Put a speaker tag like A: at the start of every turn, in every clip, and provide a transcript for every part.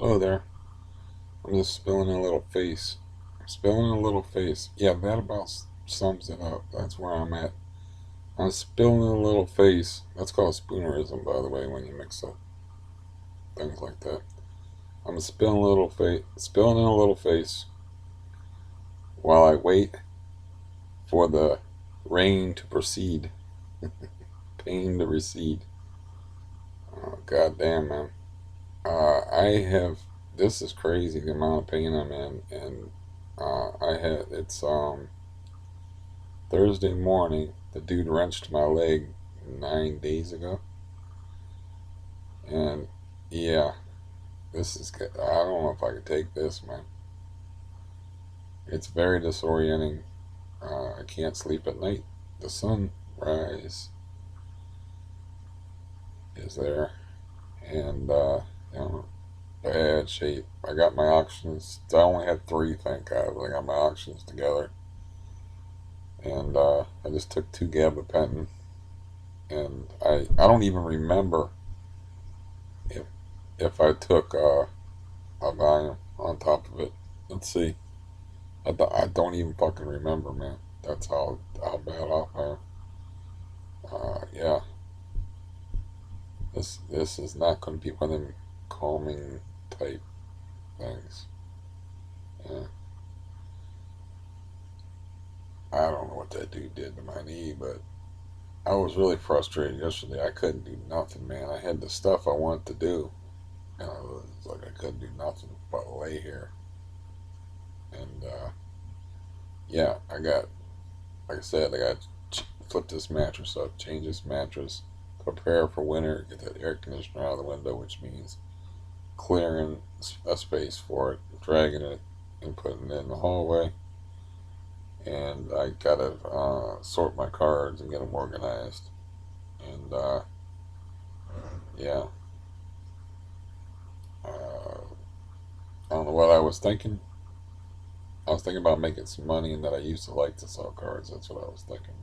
A: Hello there. I'm just spilling a little face. Spilling a little face. Yeah, that about sums it up. That's where I'm at. I'm spilling a little face. That's called spoonerism, by the way, when you mix up things like that. I'm spilling a little face, spilling in a little face while I wait for the rain to proceed, pain to recede. Oh, God damn, man. I have. This is crazy the amount of pain I'm in, and I had. It's Thursday morning, the dude wrenched my leg 9 days ago. And yeah, this is, I don't know if I could take this, man. It's very disorienting. I can't sleep at night. The sunrise is there, and, you know, bad shape. I got my options. I only had three, thank God. But I got my options together. And I just took two gabapentin. And I don't even remember if, if I took a volume on top of it. Let's see. I don't even fucking remember, man. That's how bad off I am. Yeah, this is not going to be one of them calming type things. Yeah, I don't know what that dude did to my knee, but I was really frustrated yesterday. I couldn't do nothing, man. I had the stuff I wanted to do, and it was like I couldn't do nothing but lay here. And yeah, like I said, I got to flip this mattress up, change this mattress, prepare for winter, get that air conditioner out of the window, which means clearing a space for it, dragging it, and putting it in the hallway. And I gotta sort my cards and get them organized. And yeah, I don't know what I was thinking. I was thinking about making some money, and that I used to like to sell cards. That's what I was thinking.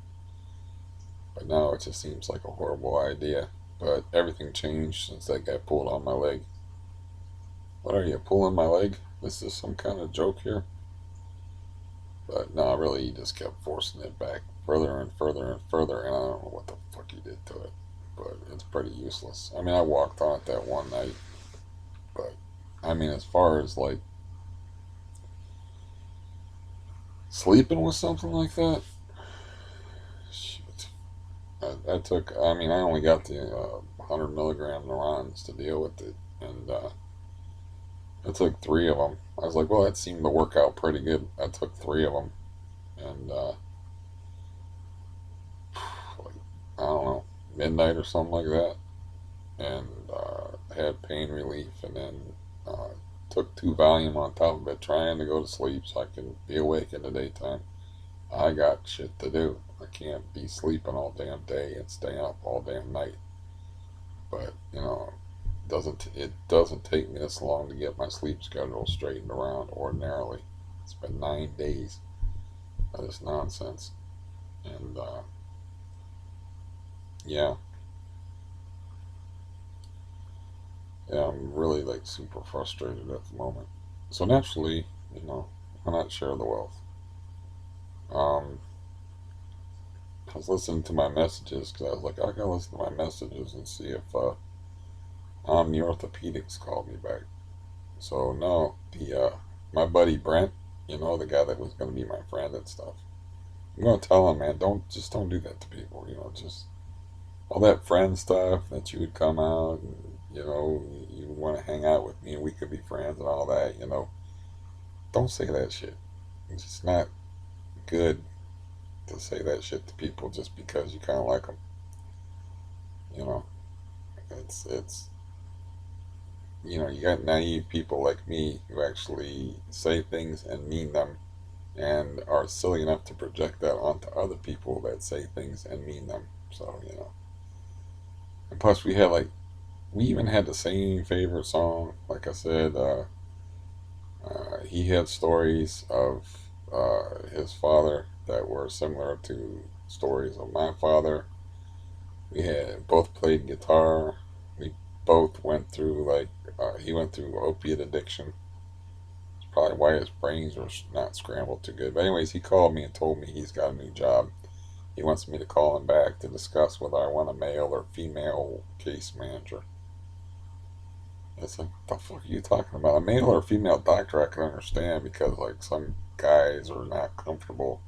A: But now it just seems like a horrible idea. But everything changed since that guy pulled on my leg. What are you, pulling my leg? This is some kind of joke here? But no, really, he just kept forcing it back further and further and further, and I don't know what the fuck he did to it. But it's pretty useless. I mean, I walked on it that one night, but I mean, as far as like sleeping with something like that, shit. I took, I mean, I only got the 100 milligram neurons to deal with it, and I took three of them. I was like, well, that seemed to work out pretty good. I took three of them, and like, I don't know, midnight or something like that, and had pain relief, and then uh, took two Valium on top of it, trying to go to sleep so I can be awake in the daytime. I got shit to do. I can't be sleeping all damn day and staying up all damn night. But it doesn't take me this long to get my sleep schedule straightened around ordinarily. It's been 9 days of this nonsense, and yeah, yeah, I'm really like super frustrated at the moment. So naturally, why not share the wealth? Um, I was listening to my messages because I was like, I gotta listen to my messages and see if Omni Orthopedics called me back. So no, the my buddy Brent, the guy that was gonna be my friend and stuff. I'm gonna tell him, man, don't do that to people. Just all that friend stuff that you would come out and you want to hang out with me and we could be friends and all that. Don't say that shit. It's just not good to say that shit to people just because you kind of like them. You know, it's you got naive people like me who actually say things and mean them and are silly enough to project that onto other people that say things and mean them. So, and plus we even had the same favorite song. Like I said, he had stories of his father that were similar to stories of my father. We had both played guitar. We both went through like He went through opiate addiction. It's probably why his brains were not scrambled too good. But anyways, he called me and told me he's got a new job. He wants me to call him back to discuss whether I want a male or female case manager. It's like, what the fuck are you talking about? A male or female doctor I can understand because, like, some guys are not comfortable,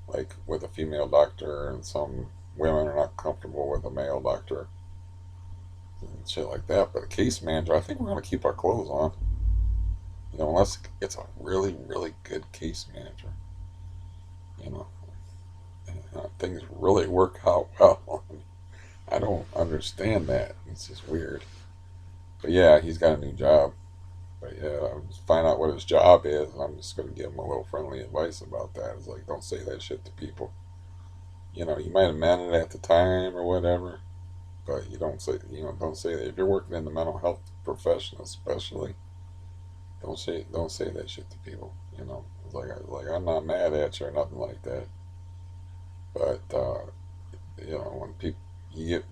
A: like, with a female doctor, and some women are not comfortable with a male doctor and shit like that. But a case manager, I think we're going to keep our clothes on. Unless it's a really, really good case manager. You know, things really work out well. I don't understand that. It's just weird. But yeah, he's got a new job. But yeah, I'll just find out what his job is, and I'm just gonna give him a little friendly advice about that. It's like, don't say that shit to people. You might have meant it at the time or whatever, but don't say that. If you're working in the mental health profession, especially, don't say that shit to people. It's like I'm not mad at you or nothing like that. But when people you get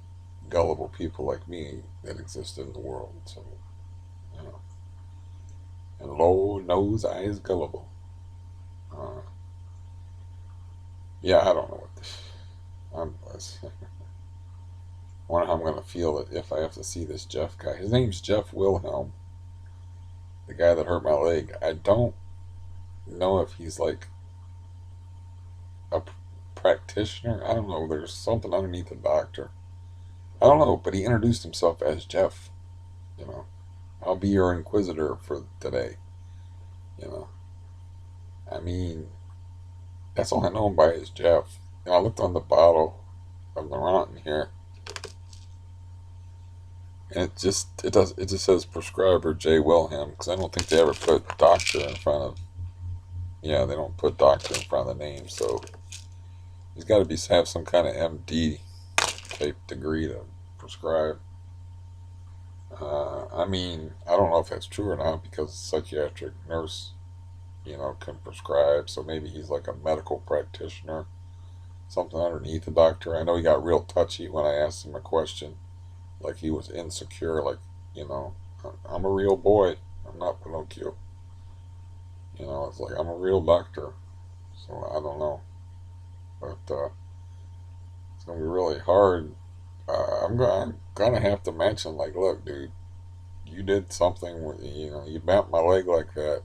A: gullible people like me that exist in the world, so you know, and Lord knows I is gullible. Uh, yeah, I don't know what this. I wonder how I'm gonna feel it if I have to see this Jeff guy. His name's Jeff Wilhelm, the guy that hurt my leg. I don't know if he's like a practitioner. I don't know. There's something underneath the doctor. I don't know, but he introduced himself as Jeff. You know, I'll be your inquisitor for today. You know, I mean, that's all I know him by is Jeff. I looked on the bottle of the Ronton here, and it just says prescriber J Wilhelm because I don't think they ever put doctor in front of. Yeah, they don't put doctor in front of the name, so he's got to be have some kind of MD type degree to prescribe. I mean, I don't know if that's true or not because a psychiatric nurse, can prescribe. So maybe he's like a medical practitioner, something underneath the doctor. I know he got real touchy when I asked him a question, like he was insecure, like, you know, I'm a real boy. I'm not Pinocchio. It's like I'm a real doctor. So I don't know, but it's gonna be really hard. I'm gonna have to mention, like, look, dude, you did something. You bent my leg like that.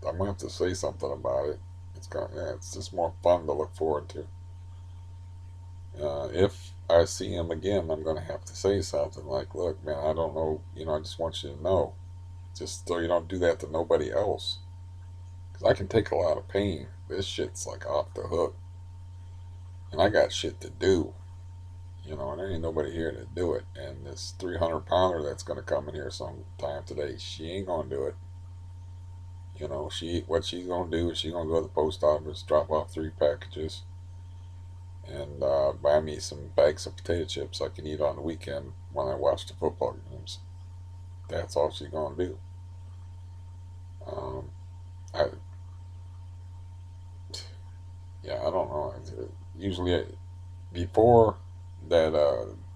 A: I'm gonna have to say something about it. It's just more fun to look forward to. If I see him again, I'm gonna have to say something like, look, man, I don't know. I just want you to know, just so you don't do that to nobody else, because I can take a lot of pain. This shit's like off the hook, and I got shit to do. And there ain't nobody here to do it. And this 300-pounder that's going to come in here sometime today, she ain't going to do it. What she's going to do is she's going to go to the post office, drop off 3 packages, and buy me some bags of potato chips I can eat on the weekend when I watch the football games. That's all she's going to do. Um, I yeah, I don't know. Usually, before that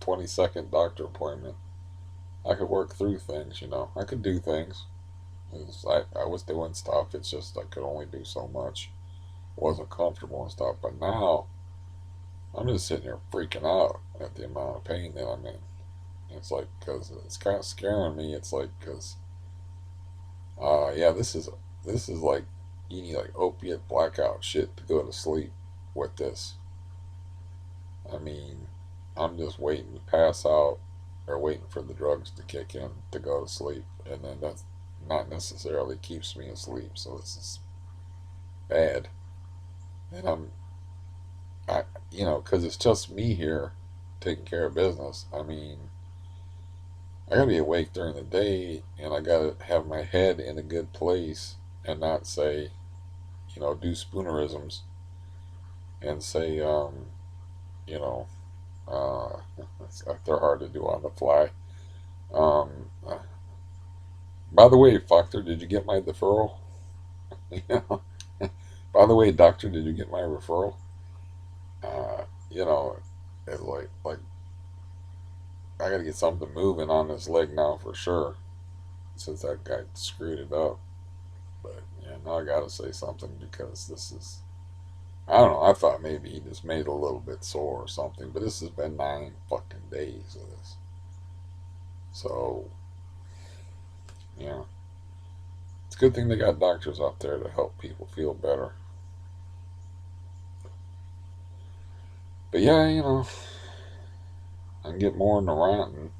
A: 22nd doctor appointment, I could work through things. I could do things. I was doing stuff. It's just I could only do so much. Wasn't comfortable and stuff. But now I'm just sitting here freaking out at the amount of pain that I'm in. It's like because it's kind of scaring me. It's like because yeah, this is like you need like opiate blackout shit to go to sleep with this. I mean, I'm just waiting to pass out or waiting for the drugs to kick in to go to sleep, and then that's not necessarily keeps me asleep. So this is bad, and because it's just me here taking care of business. I mean, I gotta be awake during the day, and I gotta have my head in a good place and not say, do spoonerisms and say, you know, uh, they're hard to do on the fly. Um, uh, by the way, Factor, did you get my deferral? By the way, doctor, did you get my referral? Uh, you know, it's like I got to get something moving on this leg now for sure. since that guy screwed it up. But yeah, now I gotta say something because this is. I don't know. I thought maybe he just made it a little bit sore or something, but this has been 9 fucking days of this. So yeah, it's a good thing they got doctors out there to help people feel better. But yeah, I can get more in the rant, and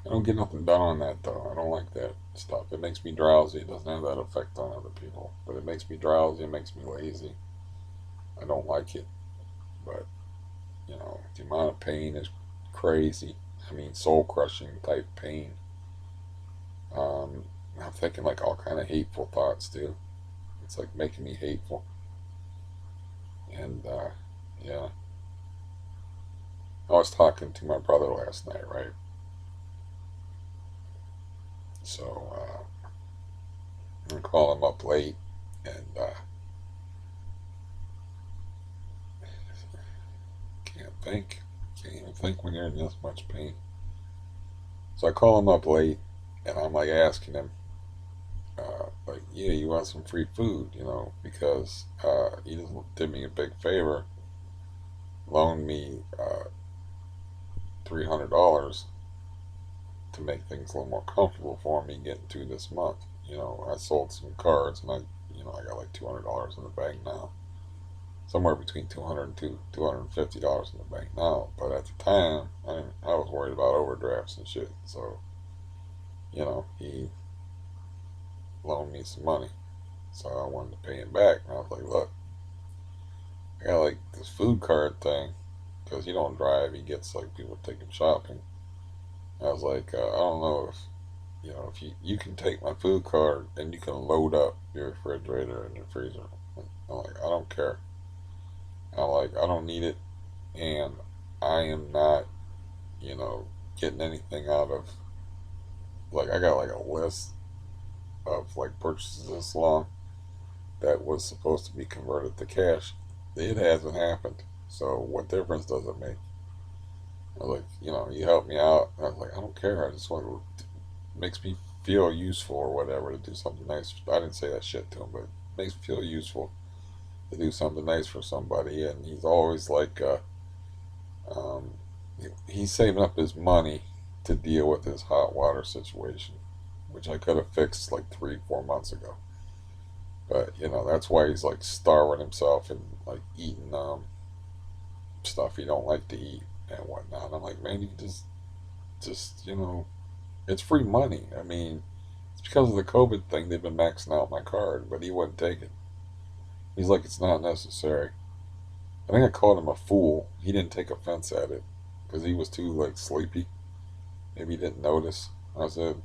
A: I don't get nothing done on that though. I don't like that stuff. It makes me drowsy. It doesn't have that effect on other people, but it makes me drowsy. It makes me lazy. I don't like it. But the amount of pain is crazy. I mean, soul crushing type pain. Um, I'm thinking like all kind of hateful thoughts too. It's like making me hateful. And yeah, I was talking to my brother last night, right? So I call him up late, and can't think. Can't even think when you're in this much pain. So I call him up late, and I'm like asking him, like, yeah, you want some free food, because he just did me a big favor, loaned me $300 to make things a little more comfortable for me getting through this month. I sold some cards, and I got like $200 in the bank now, somewhere between 200 and $250 in the bank now. But at the time, I was worried about overdrafts and shit. So he loaned me some money, so I wanted to pay him back. And I was like, look, I got like this food card thing because he don't drive. He gets like people to take him shopping. I was like, I don't know if if you can take my food card and you can load up your refrigerator and your freezer. I'm like, I don't care. I'm like, I don't need it, and I am not, you know, getting anything out of, like, I got like a list of like purchases this long that was supposed to be converted to cash. It hasn't happened. So what difference does it make? I was like, you help me out. And I was like, I don't care. I just want to, it makes me feel useful or whatever to do something nice. I didn't say that shit to him, but it makes me feel useful to do something nice for somebody. And he's always like, um, he's saving up his money to deal with his hot water situation, which I could have fixed like 3, 4 months ago. But that's why he's like starving himself and like eating stuff he don't like to eat and whatnot. And I'm like, man, you just it's free money. I mean, it's because of the COVID thing they've been maxing out my card, but he wouldn't take it. He's like, it's not necessary. I think I called him a fool. He didn't take offense at it because he was too like sleepy. Maybe he didn't notice. I said,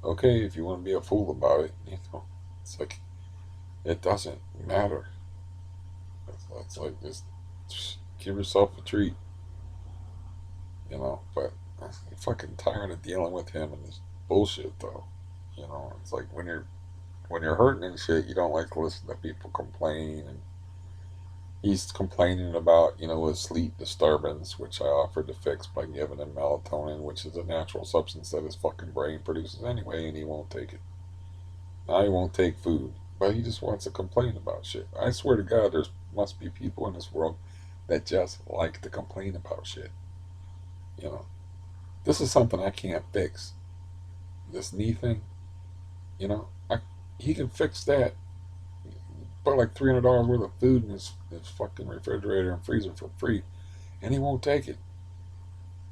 A: okay, if you want to be a fool about it, it's like it doesn't matter. It's like just give yourself a treat, But I'm fucking tired of dealing with him and this bullshit, though. It's like when you're hurting and shit, you don't like to listen to people complain, and he's complaining about his sleep disturbance, which I offered to fix by giving him melatonin, which is a natural substance that his fucking brain produces anyway, and he won't take it. Now he won't take food, but he just wants to complain about shit. I swear to God, there's must be people in this world that just like to complain about shit. You know, this is something I can't fix. This knee thing, he can fix that. Put like $300 worth of food in his fucking refrigerator and freezer for free, and he won't take it.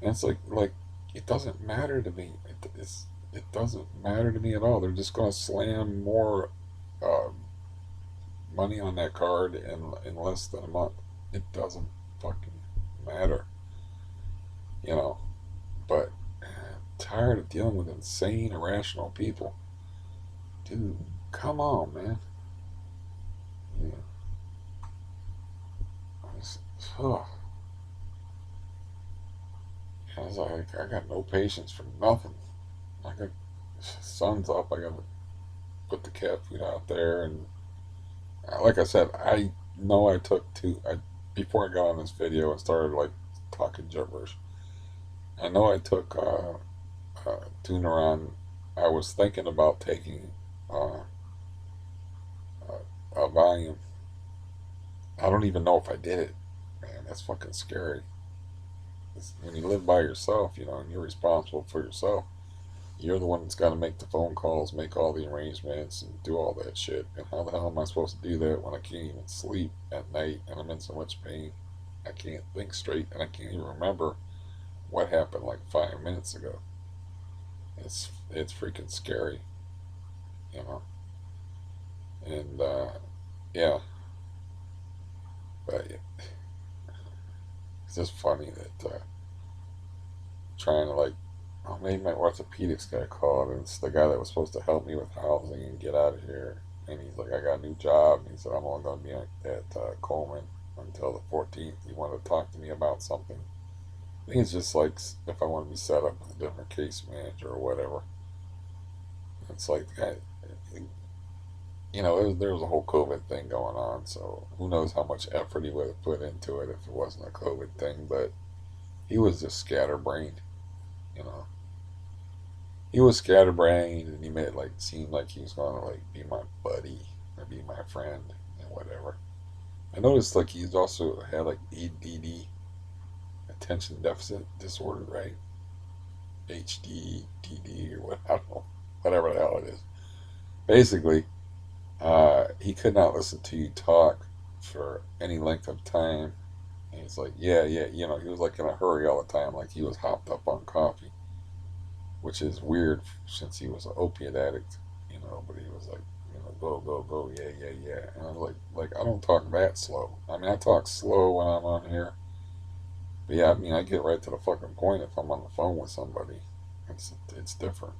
A: And it's like it doesn't matter to me. It doesn't matter to me at all. They're just gonna slam more uh, money on that card in less than a month. It doesn't fucking matter, you know. But I'm tired of dealing with insane, irrational people. Dude, come on, man. Yeah, it's, oh, it's like I got no patience for nothing. I got sun's up. I gotta put the cat food out there, and like I said, I know I took two. I before I got on this video and started like talking gibberish. I know I took tuner on. I was thinking about taking uh, a volume. I don't even know if I did it. Man, that's fucking scary. When you live by yourself, and you're responsible for yourself, you're the one that's got to make the phone calls, make all the arrangements, and do all that shit. And how the hell am I supposed to do that when I can't even sleep at night and I'm in so much pain? I can't think straight and I can't even remember what happened like 5 minutes ago. It's freaking scary, you know. And yeah, but it's just funny that trying to like, oh, maybe my orthopedics got called, and it's the guy that was supposed to help me with housing and get out of here. And he's like, I got a new job. And he said, I'm only going to be at Coleman until the 14th. He wanted to talk to me about something. I think it's just like if I want to be set up with a different case manager or whatever. It's like, there was a whole COVID thing going on. So who knows how much effort he would have put into it if it wasn't a COVID thing. But he was just scatterbrained, you know. He was scatterbrained, and he made it like seem like he was gonna like be my buddy or be my friend and whatever. I noticed like he's also had like ADD, attention deficit disorder, right? HDDD or what, I don't know, whatever the hell it is. Basically, he could not listen to you talk for any length of time. And he's like, yeah, yeah, he was like in a hurry all the time, like he was hopped up on coffee, which is weird since he was an opiate addict, but he was like, go, go, go, yeah, yeah, yeah. And I was like, I don't talk that slow. I mean, I talk slow when I'm on here, but yeah, I mean, I get right to the fucking point if I'm on the phone with somebody. It's different.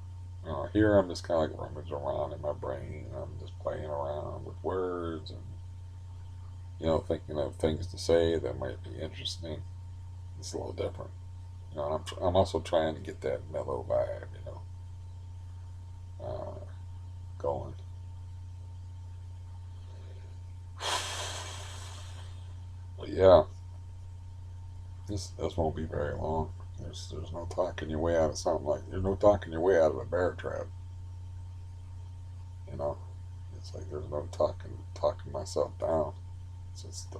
A: Here I'm just kind of like rummaging around in my brain. I'm just playing around with words and, thinking of things to say that might be interesting. It's a little different. I'm also trying to get that mellow vibe, going. But yeah, this won't be very long. There's no talking your way out of something like there's no talking your way out of a bear trap. You know, it's like there's no talking myself down. It's just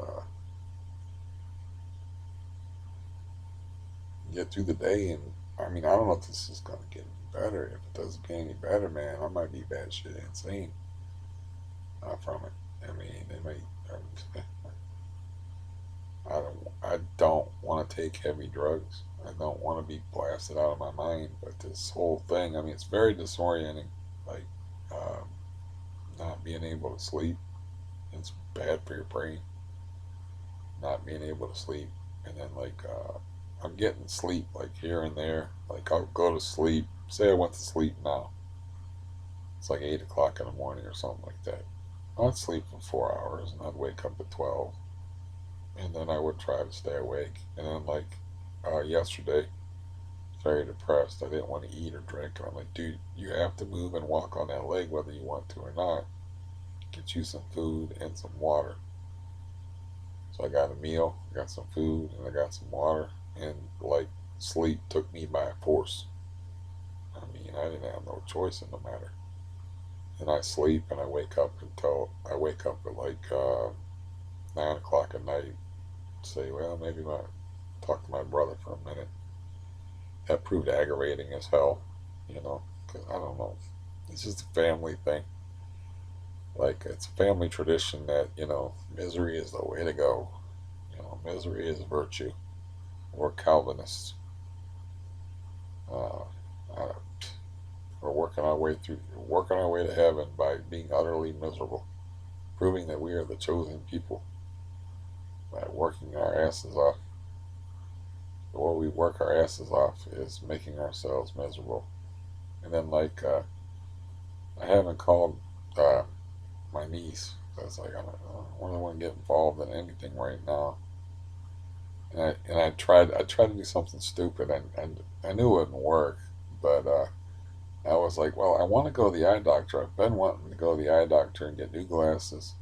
A: get through the day, and I mean I don't know if this is gonna get any better. If it doesn't get any better, man, I might be bad shit insane from it. I mean, it might. I don't want to take heavy drugs. I don't want to be blasted out of my mind. But this whole thing, I mean, it's very disorienting. Like um, not being able to sleep, it's bad for your brain. Not being able to sleep, and then like I'm getting sleep like here and there. Like I'll go to sleep. Say I went to sleep now. It's like 8 o'clock in the morning or something like that. I'd sleep for 4 hours and I'd wake up at 12, and then I would try to stay awake. And then like yesterday, very depressed. I didn't want to eat or drink. And I'm like, dude, you have to move and walk on that leg whether you want to or not. Get you some food and some water. So I got a meal, I got some food, and I got some water. And like sleep took me by force. I mean, I didn't have no choice in the matter. And I sleep and I wake up at like 9 o'clock at night. Say, well, maybe talk to my brother for a minute. That proved aggravating as hell, because I don't know. It's just a family thing. Like, it's a family tradition that, misery is the way to go. Misery is virtue. We're Calvinists. Uh, uh, we're working our way to heaven by being utterly miserable, proving that we are the chosen people by working our asses off. The way we work our asses off is making ourselves miserable. And then, like, I haven't called uh, my niece. That's like I don't want to get involved in anything right now. And I tried to do something stupid, and I knew it wouldn't work, but I was like, well, I want to go to the eye doctor. I've been wanting to go to the eye doctor and get new glasses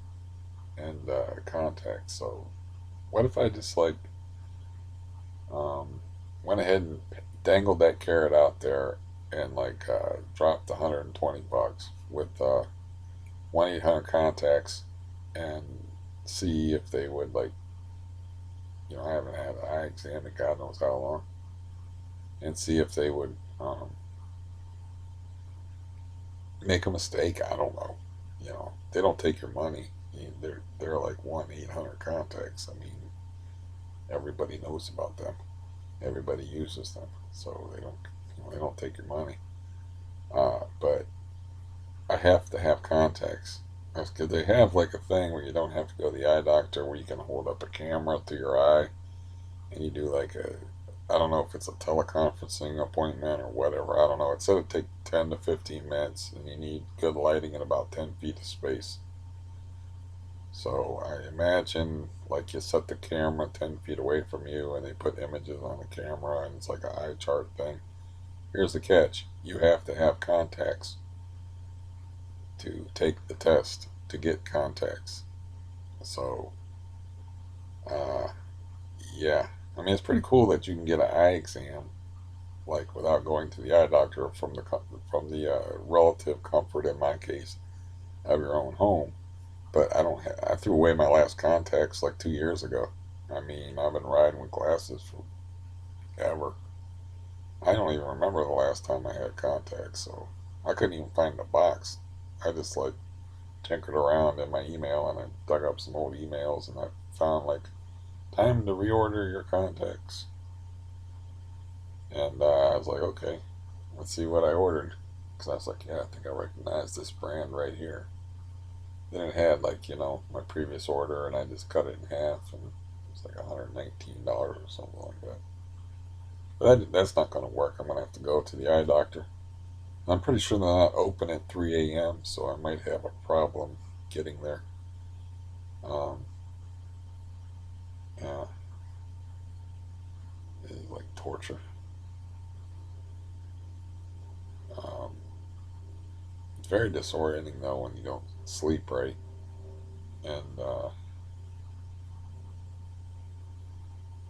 A: and contacts. So what if I just like um, went ahead and dangled that carrot out there and like dropped $120 with 1-800 contacts and see if they would like, I haven't had an eye exam in God knows how long, and see if they would make a mistake. I don't know. They don't take your money. They're like 1-800 contacts. I mean, everybody knows about them. Everybody uses them, so they don't take your money. But I have to have contacts because they have like a thing where you don't have to go to the eye doctor, where you can hold up a camera to your eye and you do like I don't know if it's a teleconferencing appointment or whatever. I don't know. It said it'd take 10 to 15 minutes and you need good lighting and about 10 feet of space. So I imagine like you set the camera 10 feet away from you and they put images on the camera and it's like an eye chart thing. Here's the catch: you have to have contacts to take the test to get contacts. So, uh, yeah. I mean, it's pretty cool that you can get an eye exam like without going to the eye doctor from the relative comfort, in my case, of your own home. But I threw away my last contacts like 2 years ago. I mean, I've been riding with glasses forever. I don't even remember the last time I had contacts, so I couldn't even find the box. I just like tinkered around in my email and I dug up some old emails and I found like time to reorder your contacts. And I was like, okay, let's see what I ordered. Because I was like, yeah, I think I recognize this brand right here. Then it had like, my previous order and I just cut it in half and it was like $119 or something like that. But that's not going to work. I'm going to have to go to the eye doctor. I'm pretty sure they're not open at 3 a.m., so I might have a problem getting there. Um, yeah, it's like torture. Um, it's very disorienting though when you don't sleep right, and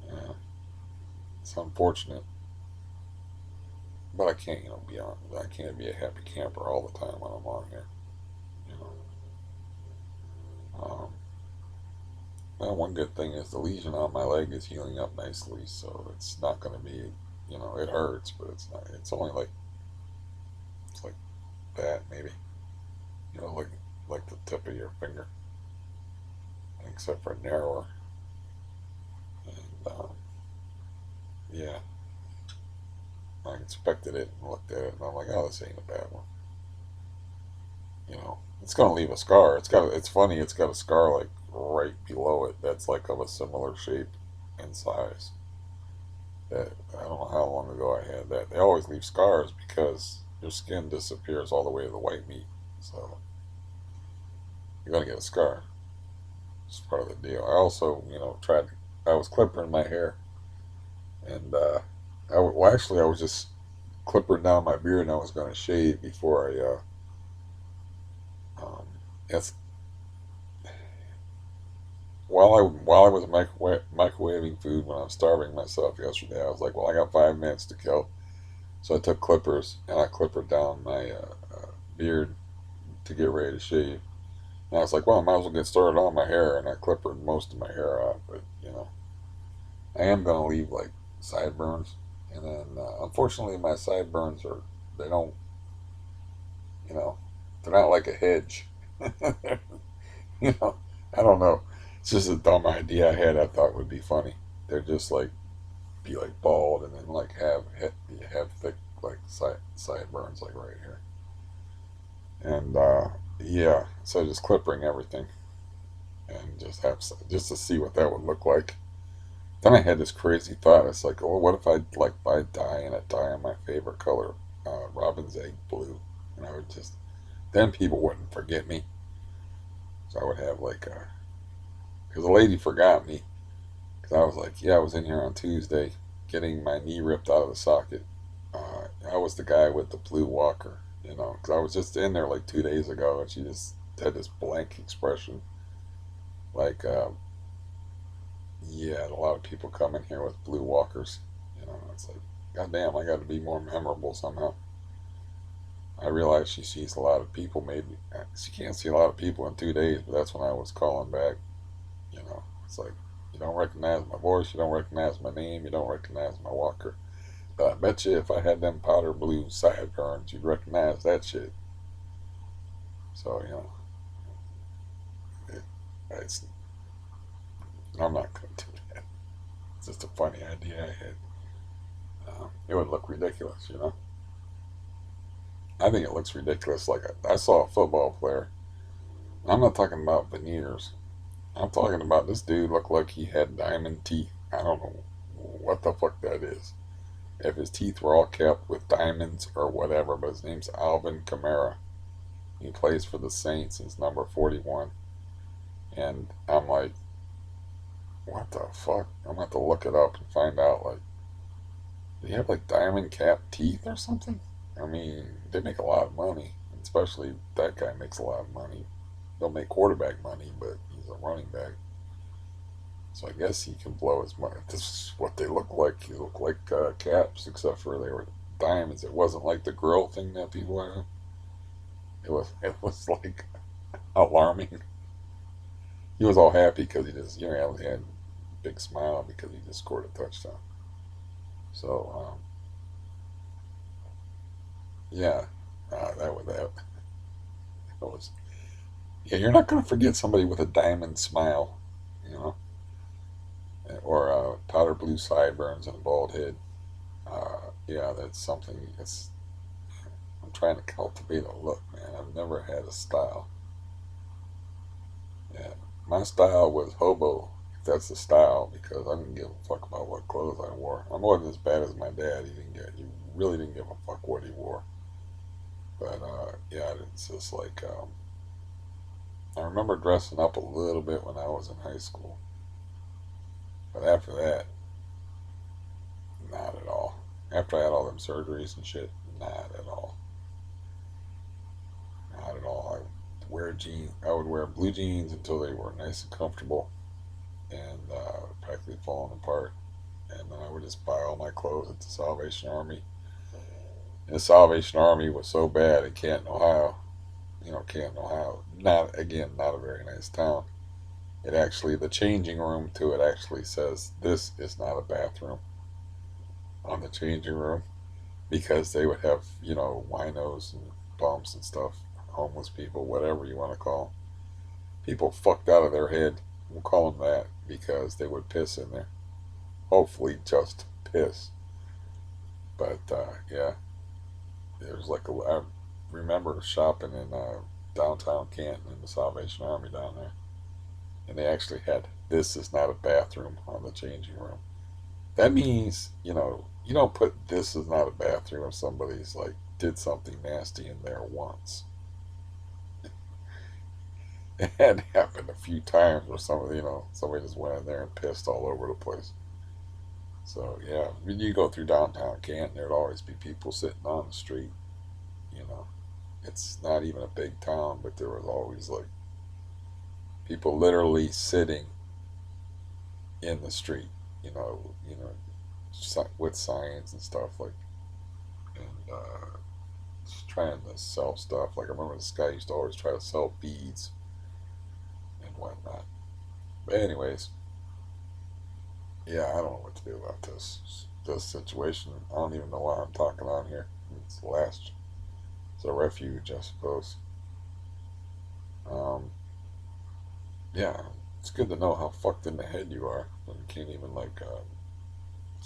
A: yeah, it's unfortunate. But I can't, be on. I can't be a happy camper all the time when I'm on here. You know. Um, well, one good thing is the lesion on my leg is healing up nicely, so it's not going to be, it hurts, but it's not. It's only like it's like that maybe, like the tip of your finger, except for narrower. And yeah, I inspected it and looked at it, and I'm like, oh, this ain't a bad one. It's gonna leave a scar. It's funny. It's got a scar like right below it. That's like of a similar shape and size. That I don't know how long ago I had that. They always leave scars because your skin disappears all the way to the white meat. So you're gonna get a scar. It's part of the deal. I also, tried. I was clipping my hair, and actually, I was just clipping down my beard, and I was gonna shave before it's while I was microwaving food when I was starving myself yesterday. I was like, well, I got 5 minutes to kill, so I took clippers and I clippered down my beard to get ready to shave. And I was like, well, I might as well get started on my hair, and I clippered most of my hair off. But I am gonna leave like sideburns, and then unfortunately, my sideburns they don't, you know, they're not like a hedge. you know, I don't know. It's just a dumb idea I had. I thought would be funny. They're just like be like bald and then like have thick like sideburns like right here. And yeah, so just clipping everything and just to see what that would look like. Then I had this crazy thought. It's like, oh, what if I like buy dye and I dye in my favorite color, robin's egg blue, and I would just then people wouldn't forget me. So I would have like because a lady forgot me because I was like, yeah, I was in here on Tuesday getting my knee ripped out of the socket. I was the guy with the blue walker, because I was just in there like 2 days ago, and she just had this blank expression, like, yeah, a lot of people come in here with blue walkers. It's like, goddamn, I got to be more memorable somehow. I realize she sees a lot of people. Maybe she can't see a lot of people in 2 days, but that's when I was calling back. It's like you don't recognize my voice, you don't recognize my name, you don't recognize my walker. But I bet you if I had them powder blue sideburns, you'd recognize that shit. So it, it's I'm not gonna do that. It's just a funny idea I had. It would look ridiculous. I think it looks ridiculous. Like I saw a football player. I'm not talking about veneers. I'm talking about this dude looked like he had diamond teeth. I don't know what the fuck that is. If his teeth were all capped with diamonds or whatever, but his name's Alvin Kamara. He plays for the Saints. He's number 41. And I'm like, what the fuck? I'm gonna have to look it up and find out. Like, do you have like diamond capped teeth or something? I mean, they make a lot of money, especially that guy makes a lot of money. Don't make quarterback money, but he's a running back. So I guess he can blow his money. This is what they look like. They look like caps, except for they were diamonds. It wasn't like the grill thing that people have. It was like alarming. He was all happy because he just he had a big smile because he just scored a touchdown. So yeah, that was yeah. You're not gonna forget somebody with a diamond smile, you know, or powder blue sideburns and a bald head. Yeah, that's something. I'm trying to cultivate a look, man. I've never had a style. Yeah, my style was hobo, if that's the style, because I didn't give a fuck about what clothes I wore. I wasn't as bad as my dad. He really didn't give a fuck what he wore. But yeah, it's just like I remember dressing up a little bit when I was in high school, but after that, not at all. After I had all them surgeries and shit, not at all. Not at all. I would wear jeans. I would wear blue jeans until they were nice and comfortable and practically falling apart. And then I would just buy all my clothes at the Salvation Army. And the Salvation Army was so bad in Canton, Ohio. Canton, Ohio. Not again, not a very nice town. It actually, the changing room to it actually says this is not a bathroom on the changing room because they would have winos and bums and stuff, homeless people, whatever you want to call them. People fucked out of their head. We'll call them that because they would piss in there. Hopefully, just piss. But yeah, there was like I remember shopping in downtown Canton in the Salvation Army down there, and they actually had "This is not a bathroom" on the changing room. That means you don't put "This is not a bathroom" if somebody's like did something nasty in there once. It had happened a few times where somebody just went in there and pissed all over the place. So yeah, when you go through downtown Canton, there'd always be people sitting on the street. You know, it's not even a big town, but there was always like people literally sitting in the street. With signs and stuff like, and just trying to sell stuff. Like I remember this guy used to always try to sell beads and whatnot. But anyways, yeah, I don't know what to do about this situation. I don't even know why I'm talking on here. It's a refuge, I suppose. Um, yeah, it's good to know how fucked in the head you are when you can't even like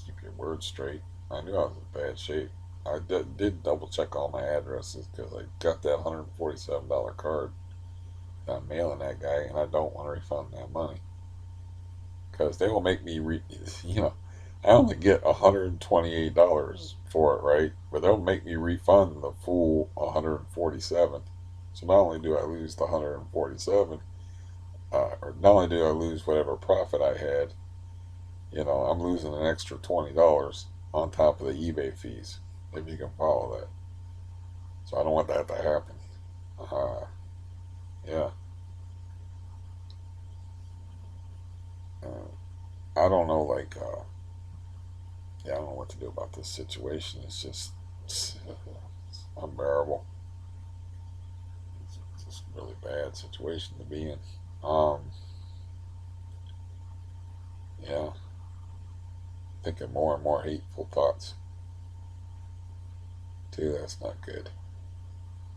A: keep your words straight. I knew I was in bad shape. I did double check all my addresses because I got that $147 card that I'm mailing that guy, and I don't want to refund that money because they will make me you know, I only get $128 for it, right? But they'll make me refund the full 147. So not only do I lose the 147, or not only do I lose whatever profit I had, I'm losing an extra $20 on top of the eBay fees, if you can follow that. So I don't want that to happen. Uh, yeah, uh, I don't know, like, yeah, I don't know what to do about this situation. It's just it's unbearable. bad situation to be in. Um, yeah, thinking more and more hateful thoughts too. That's not good.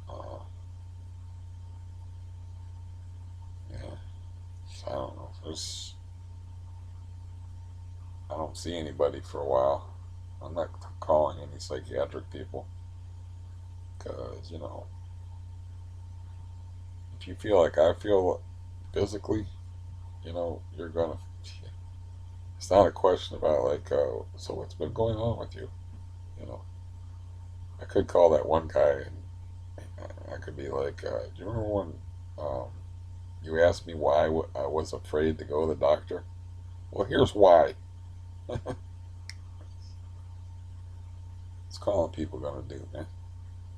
A: Uh, yeah, so I don't know. I don't see anybody for a while. I'm not calling any psychiatric people because if you feel like I feel physically, you're gonna. It's not a question about like, so what's been going on with you? You know, I could call that one guy and I could be like, do you remember when um, you asked me why I was afraid to go to the doctor? Well, here's why. It's calling people gonna do, man.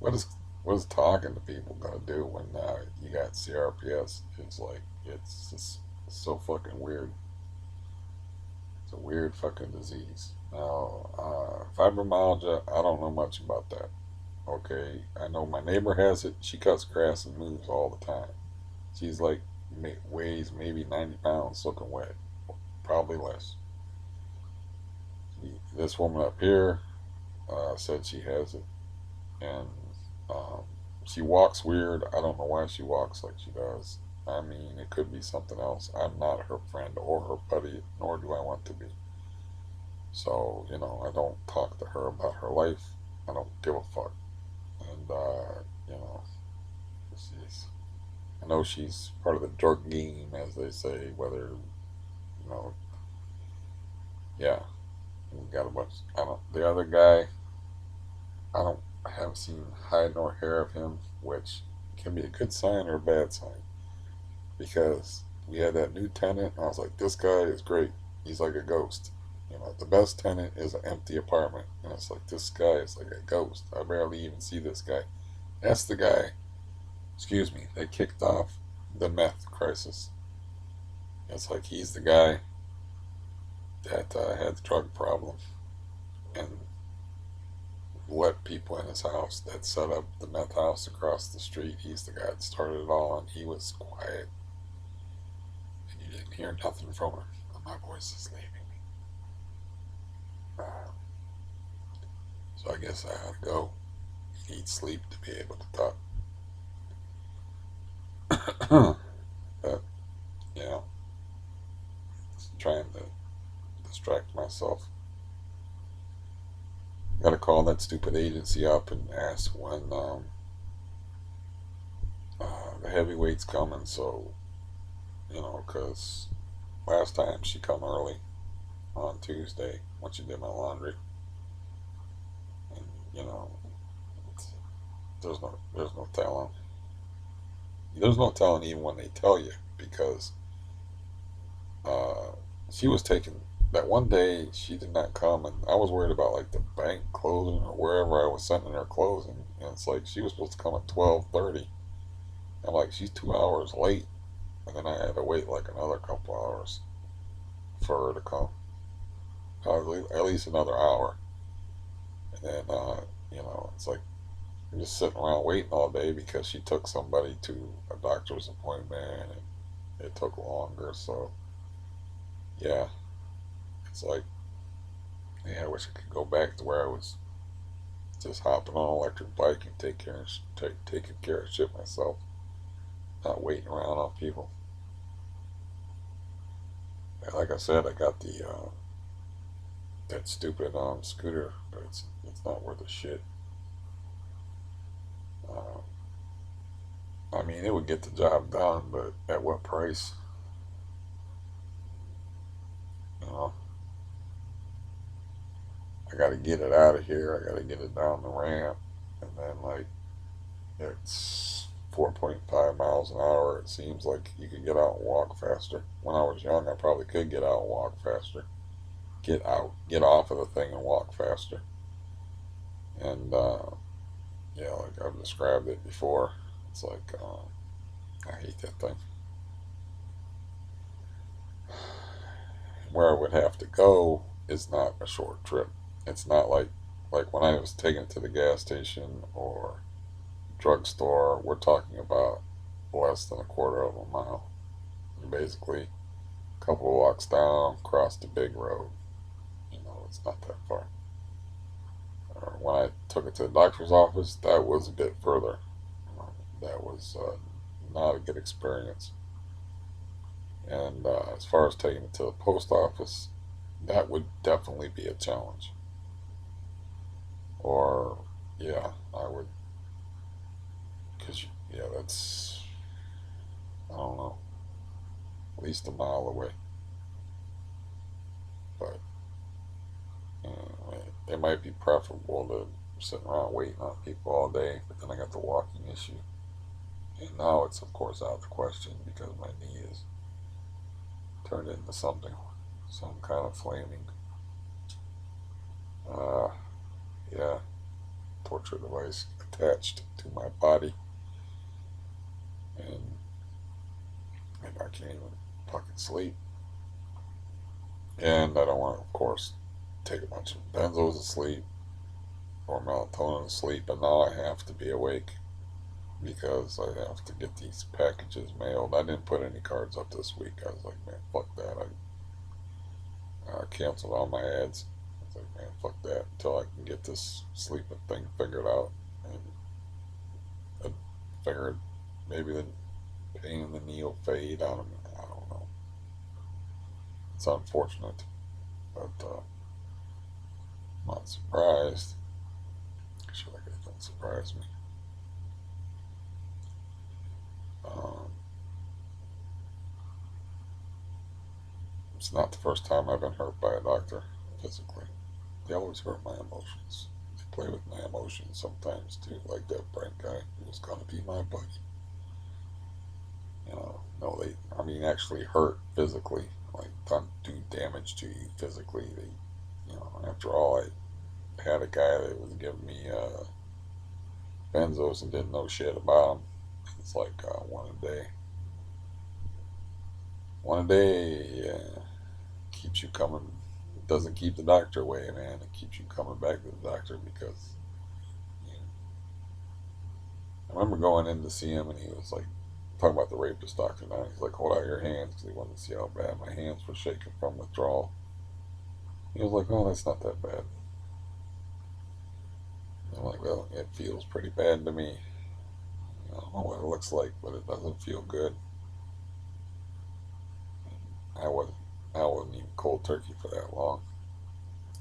A: What is what is talking to people gonna do when you got CRPS? It's like it's just so fucking weird. It's a weird fucking disease. Now, fibromyalgia, I don't know much about that. Okay, I know my neighbor has it. She cuts grass and moves all the time. She's like weighs maybe 90 pounds soaking wet, probably less. This woman up here said she has it, and um, she walks weird. I don't know why she walks like she does. I mean, it could be something else. I'm not her friend or her buddy, nor do I want to be. So, I don't talk to her about her life. I don't give a fuck. And, she's, I know she's part of the drug game, as they say, whether, you know, yeah, we got a bunch. The other guy, I haven't seen hide nor hair of him, which can be a good sign or a bad sign because we had that new tenant, and I was like, this guy is great. He's like a ghost. The best tenant is an empty apartment, and it's like this guy is like a ghost. I barely even see this guy. That's the guy, excuse me, that kicked off the meth crisis. It's like he's the guy that had the drug problem and let people in his house that set up the meth house across the street. He's the guy that started it all, and he was quiet, and you didn't hear nothing from him. My voice is leaving me. So I guess I ought to go. You need sleep to be able to talk. But, you know, trying to distract myself. Got to call that stupid agency up and ask when the heavyweight's coming. So, because last time she come early on Tuesday when she did my laundry, and there's no telling. There's no telling even when they tell you because uh, she was taking that one day she did not come, and I was worried about like the bank closing or wherever I was sending her closing, and it's like she was supposed to come at 12:30. I'm like, she's 2 hours late, and then I had to wait like another couple hours for her to come, at least another hour, and then it's like I'm just sitting around waiting all day because she took somebody to a doctor's appointment and it took longer. So yeah, it's like, yeah, I wish I could go back to where I was just hopping on an electric bike and taking care of shit myself, not waiting around on people. And like I said, I got the that stupid scooter, but it's not worth a shit. Uh, I mean, it would get the job done, but at what price? You know, I got to get it out of here. I got to get it down the ramp, and then like it's 4.5 miles an hour. It seems like you could get out and walk faster. When I was young, I probably could get out and walk faster. Get off of the thing and walk faster. And yeah, like I've described it before, it's like I hate that thing. Where I would have to go is not a short trip. It's not like when I was taken to the gas station or drugstore. We're talking about less than a quarter of a mile. Basically, a couple of walks down, cross the big road. It's not that far. When I took it to the doctor's office, that was a bit further. That was not a good experience. And as far as taking it to the post office, that would definitely be a challenge. Or, yeah, I would, because, yeah, that's, I don't know, at least a mile away. But it might be preferable to sit around waiting on people all day, but then I got the walking issue. And now it's, of course, out of the question because my knee is turned into something, some kind of flaming, uh, yeah, torture device attached to my body. And I can't even fucking sleep. And I don't want to, of course, take a bunch of benzos to sleep or melatonin to sleep, but now I have to be awake because I have to get these packages mailed. I didn't put any cards up this week. I was like, man, fuck that. I canceled all my ads. I was like, man, fuck that until I can get this sleeping thing figured out. And I figured maybe the pain in the knee will fade out of me. I don't know. It's unfortunate, but I'm not surprised. I feel like it don't surprise me. Um, it's not the first time I've been hurt by a doctor physically. They always hurt my emotions. They play with my emotions sometimes too, like that Brent guy who was gonna be my buddy. No, they, I mean, actually hurt physically, like don't do damage to you physically. After all, I had a guy that was giving me benzos and didn't know shit about them. It's like one a day, yeah, keeps you coming. It doesn't keep the doctor away, man. It keeps you coming back to the doctor because you know, I remember going in to see him and he was like talking about the rapist doctor now. He's like, hold out your hands because he wanted to see how bad my hands were shaking from withdrawal. He was like, oh, that's not that bad. And I'm like, well, it feels pretty bad to me. I don't know what it looks like, but it doesn't feel good. I wasn't, I wasn't even cold turkey for that long.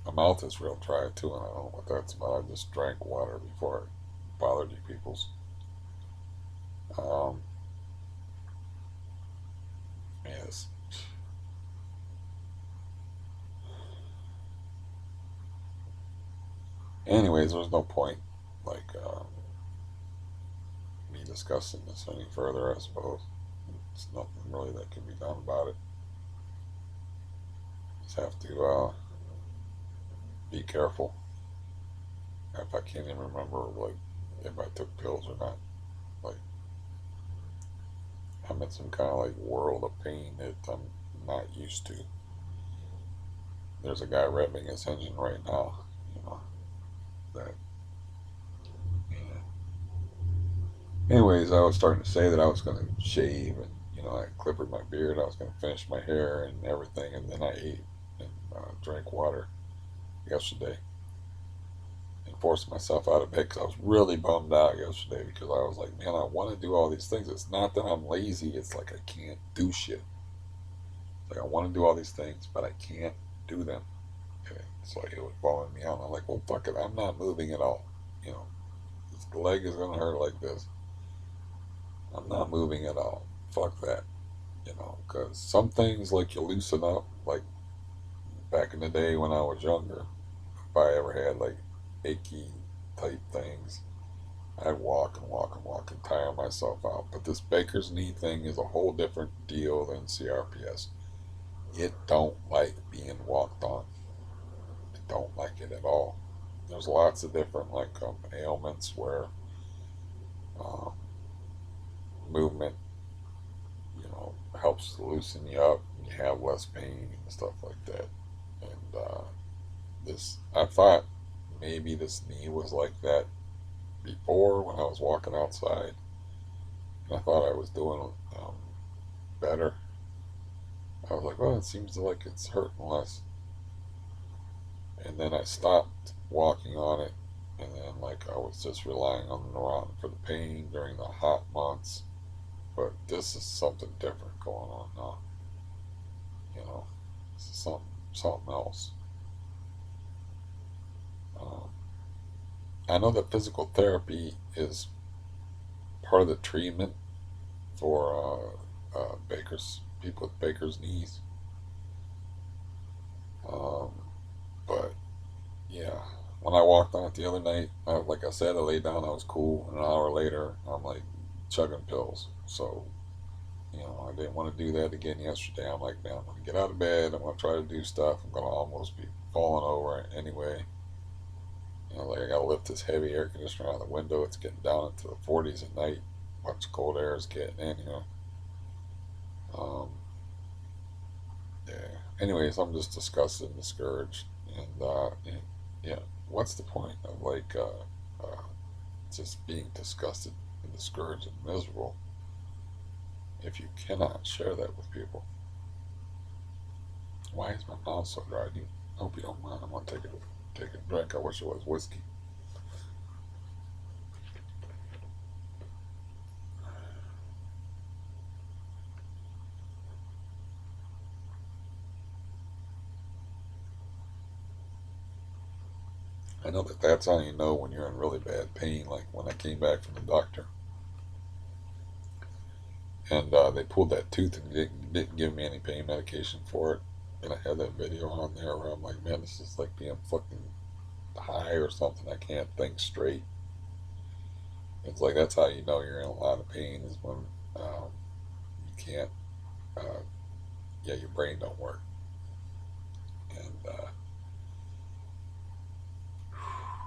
A: My mouth is real dry too, and I don't know what that's about. I just drank water before it bothered you peoples. Um, yes. Anyways, there's no point like me discussing this any further. I suppose there's nothing really that can be done about it. Just have to be careful. If I can't even remember like if I took pills or not. Like I'm in some kind of like world of pain that I'm not used to. There's a guy revving his engine right now. You know that. Yeah. Anyways, I was starting to say that I was going to shave and I clippered my beard. I was going to finish my hair and everything, and then I ate and drank water yesterday and forced myself out of bed because I was really bummed out yesterday because I was like, man, I want to do all these things. It's not that I'm lazy. It's like I can't do shit. It's like I want to do all these things, but I can't do them. And it's like it was bumming me out. I'm like, well, fuck it. I'm not moving at all. You know, the leg is going to hurt like this. I'm not moving at all. Fuck that. Because some things like you loosen up, like back in the day when I was younger, if I ever had like achy type things, I'd walk and walk and walk and tire myself out. But this baker's knee thing is a whole different deal than CRPS. It don't like being walked on. It don't like it at all. There's lots of different like ailments where um, movement, helps to loosen you up. And you have less pain and stuff like that. And I thought maybe this knee was like that before when I was walking outside, And I thought I was doing better. I was like, well, it seems like it's hurting less. And then I stopped walking on it, and then like I was just relying on the neuron for the pain during the hot months. But this is something different going on now. You know, this is something else. Um, I know that physical therapy is part of the treatment for Baker's people with Baker's knees. Um, but yeah, when I walked on it the other night, like I said, I laid down, I was cool, and an hour later, I'm like chugging pills. So I didn't want to do that again yesterday. I'm like, man, I'm gonna get out of bed. I'm gonna try to do stuff. I'm gonna almost be falling over anyway. Like I gotta lift this heavy air conditioner out of the window. It's getting down into the 40s at night. Much cold air is getting in here. Um, yeah. Anyways, I'm just disgusted and discouraged. And yeah, what's the point of just being disgusted and discouraged and miserable if you cannot share that with people? Why is my mouth so dry? I hope you don't mind. I'm gonna take a drink. I wish it was whiskey. I know that that's how you know when you're in really bad pain. Like when I came back from the doctor and they pulled that tooth and didn't give me any pain medication for it. And I had that video on there where I'm like, man, this is like being fucking high or something. I can't think straight. It's like that's how you know you're in a lot of pain is when you can't, uh, yeah, your brain don't work. And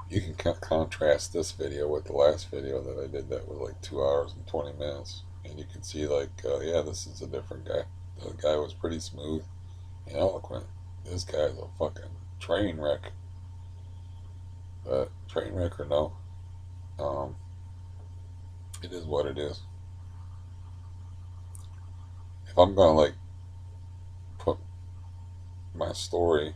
A: you can contrast this video with the last video that I did that was like 2 hours and 20 minutes. And you can see, like, yeah, this is a different guy. The guy was pretty smooth and eloquent. This guy's a fucking train wreck. But train wreck or no, um, it is what it is. If I'm gonna like put my story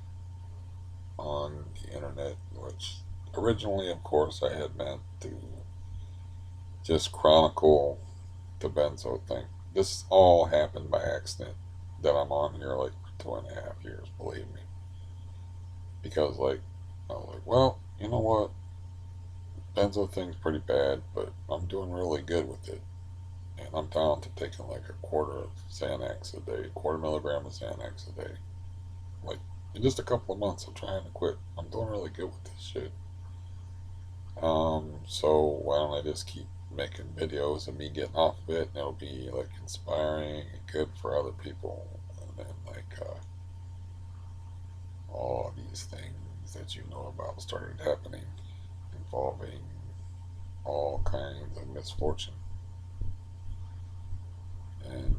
A: on the internet, which originally, of course, I had meant to just chronicle the benzo thing. This all happened by accident. That I'm on here like for 2.5 years, believe me. Because like I was like, well, you know what? Benzo thing's pretty bad, but I'm doing really good with it. And I'm down to taking like a quarter of Xanax a day, quarter milligram of Xanax a day. Like in just a couple of months of trying to quit. I'm doing really good with this shit. So why don't I just keep making videos of me getting off of it, and it'll be like inspiring and good for other people, and then like all these things that you know about started happening, involving all kinds of misfortune, and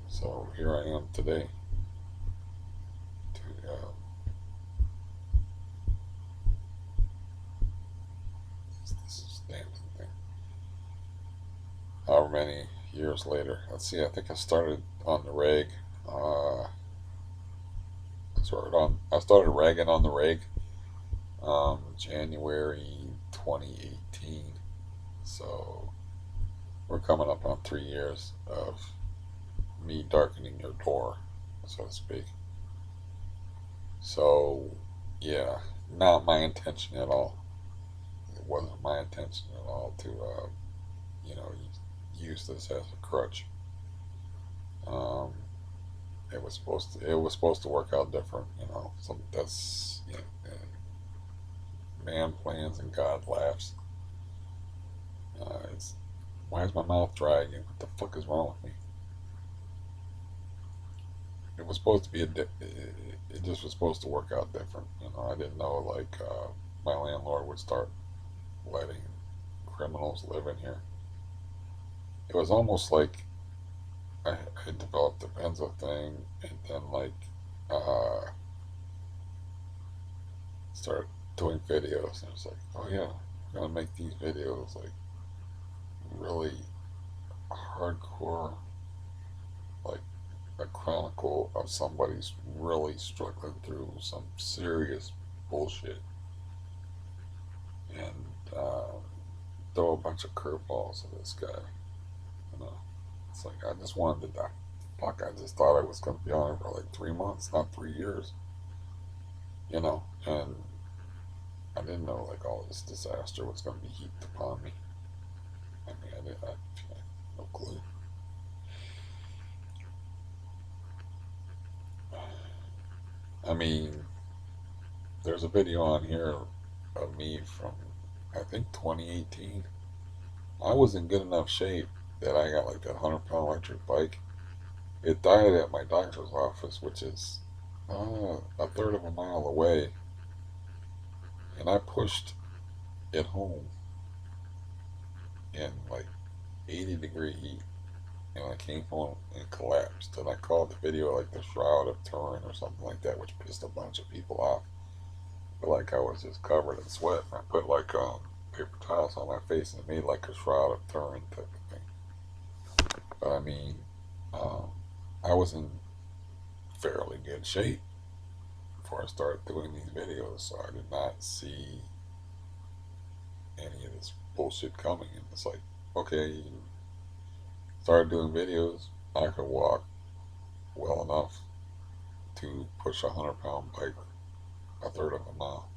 A: so here I am today to this damn thing. However many years later, let's see. I think I started on the reg. I started ragging on the reg January 2018. So we're coming up on 3 years of me darkening your door, so to speak. So yeah, not my intention at all. It wasn't my intention at all to you know use this as a crutch. Um, it was supposed to work out different. So that's man plans and God laughs. It's Why is my mouth dry again? What the fuck is wrong with me? It was supposed to be it just was supposed to work out different. I didn't know like my landlord would start letting criminals live in here. It was almost like I developed the benzo thing, and then like uh, started doing videos, and it's like, oh yeah, I'm gonna make these videos like really hardcore, like a chronicle of somebody's really struggling through some serious bullshit, and throw a bunch of curveballs at this guy. You know, it's like I just wanted to die. Fuck, I just thought I was going to be on it for like 3 months, not 3 years. And I didn't know like all this disaster was going to be heaped upon me. I mean, I had no clue. I mean, there's a video on here of me from I think 2018. I was in good enough shape that I got like that 100-pound electric bike. It died at my doctor's office, which is a third of a mile away, and I pushed it home in like 80-degree heat, and I came home and collapsed. And I called the video like the Shroud of Turin or something like that, which pissed a bunch of people off. But like I was just covered in sweat, and I put like paper towels on my face, and it made like a Shroud of Turin type of thing. But I mean, um, I was in fairly good shape before I started doing these videos, so I did not see any of this bullshit coming. And it's like, okay, you started doing videos, I could walk well enough to push a 100-pound bike a third of a mile.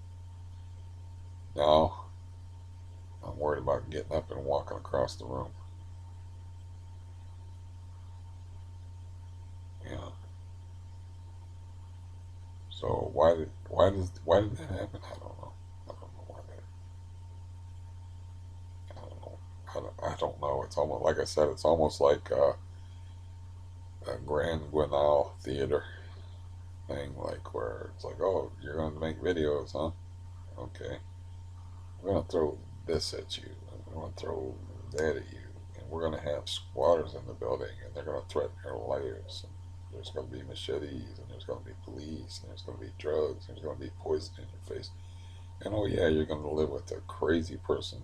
A: Now I'm worried about getting up and walking across the room. Yeah. So why did that happen? I don't know. I don't know why that. I don't know. I don't know. It's almost like I said. It's almost like a Grand Guignol theater thing, like where it's like, oh, you're going to make videos, huh? Okay, we're going to throw this at you, and we're going to throw that at you, and we're going to have squatters in the building, and they're going to threaten your lives. And there's going to be machetes, and there's going to be police, and there's going to be drugs, and there's going to be poison in your face. And oh yeah, you're going to live with a crazy person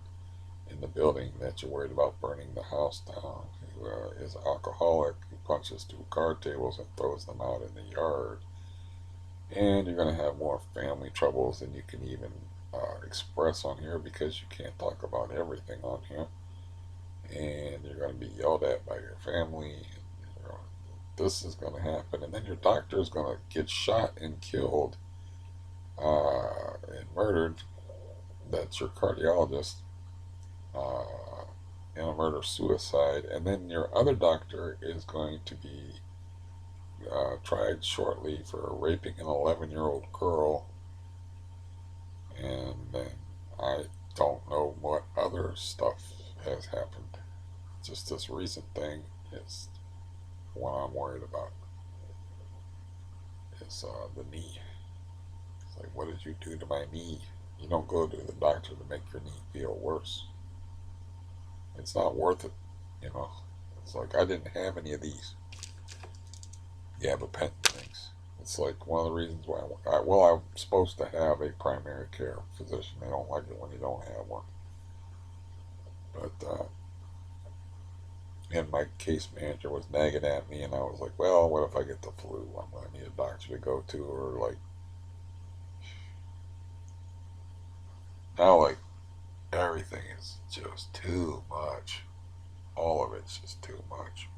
A: in the building that you're worried about burning the house down, who is an alcoholic, who punches through card tables and throws them out in the yard. And you're going to have more family troubles than you can even express on here, because you can't talk about everything on here. And you're going to be yelled at by your family. And this is going to happen. And then your doctor is going to get shot and killed and murdered. That's your cardiologist uh, in a murder suicide. And then your other doctor is going to be tried shortly for raping an 11-year-old girl. And then I don't know what other stuff has happened. Just this recent thing is what I'm worried about. Is the knee. It's like, what did you do to my knee? You don't go to the doctor to make your knee feel worse. It's not worth it, you know. It's like I didn't have any of these gabapentin things. It's like one of the reasons why I'm supposed to have a primary care physician. They don't like it when you don't have one. But and my case manager was nagging at me, and I was like, well, what if I get the flu? I'm going to need a doctor to go to. Or like, now, like, everything is just too much. All of it's just too much.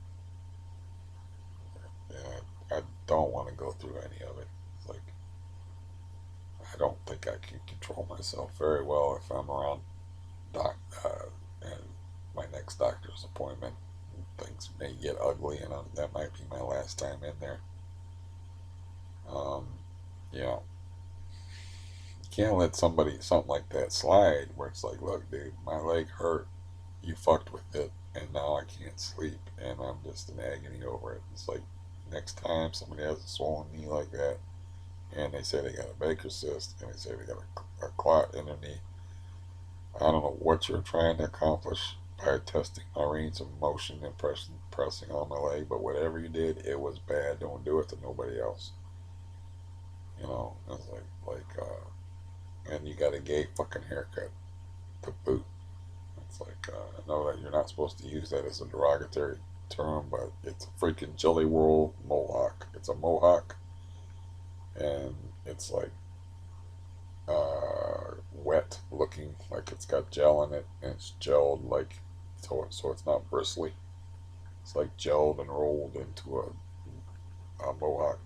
A: And I don't want to go through any of it. It's like, I don't think I can control myself very well if I'm around doc and my next doctor's appointment. Things may get ugly, and that might be my last time in there. Um, you know, you can't let something like that slide where it's like, look, dude, my leg hurt. You fucked with it, and now I can't sleep, and I'm just in agony over it. It's like next time somebody has a swollen knee like that, and they say they got a Baker's cyst, and they say they got a clot in their knee. I don't know what you're trying to accomplish by testing my range of motion and pressing on my leg, but whatever you did, it was bad. Don't do it to nobody else. It's and you got a gay fucking haircut to boot. It's like, know that you're not supposed to use that as a derogatory term, but it's a freaking Jelly Roll mohawk. It's a mohawk, and it's like wet looking, like it's got gel in it, and it's gelled like so it's not bristly. It's like gelled and rolled into a mohawk.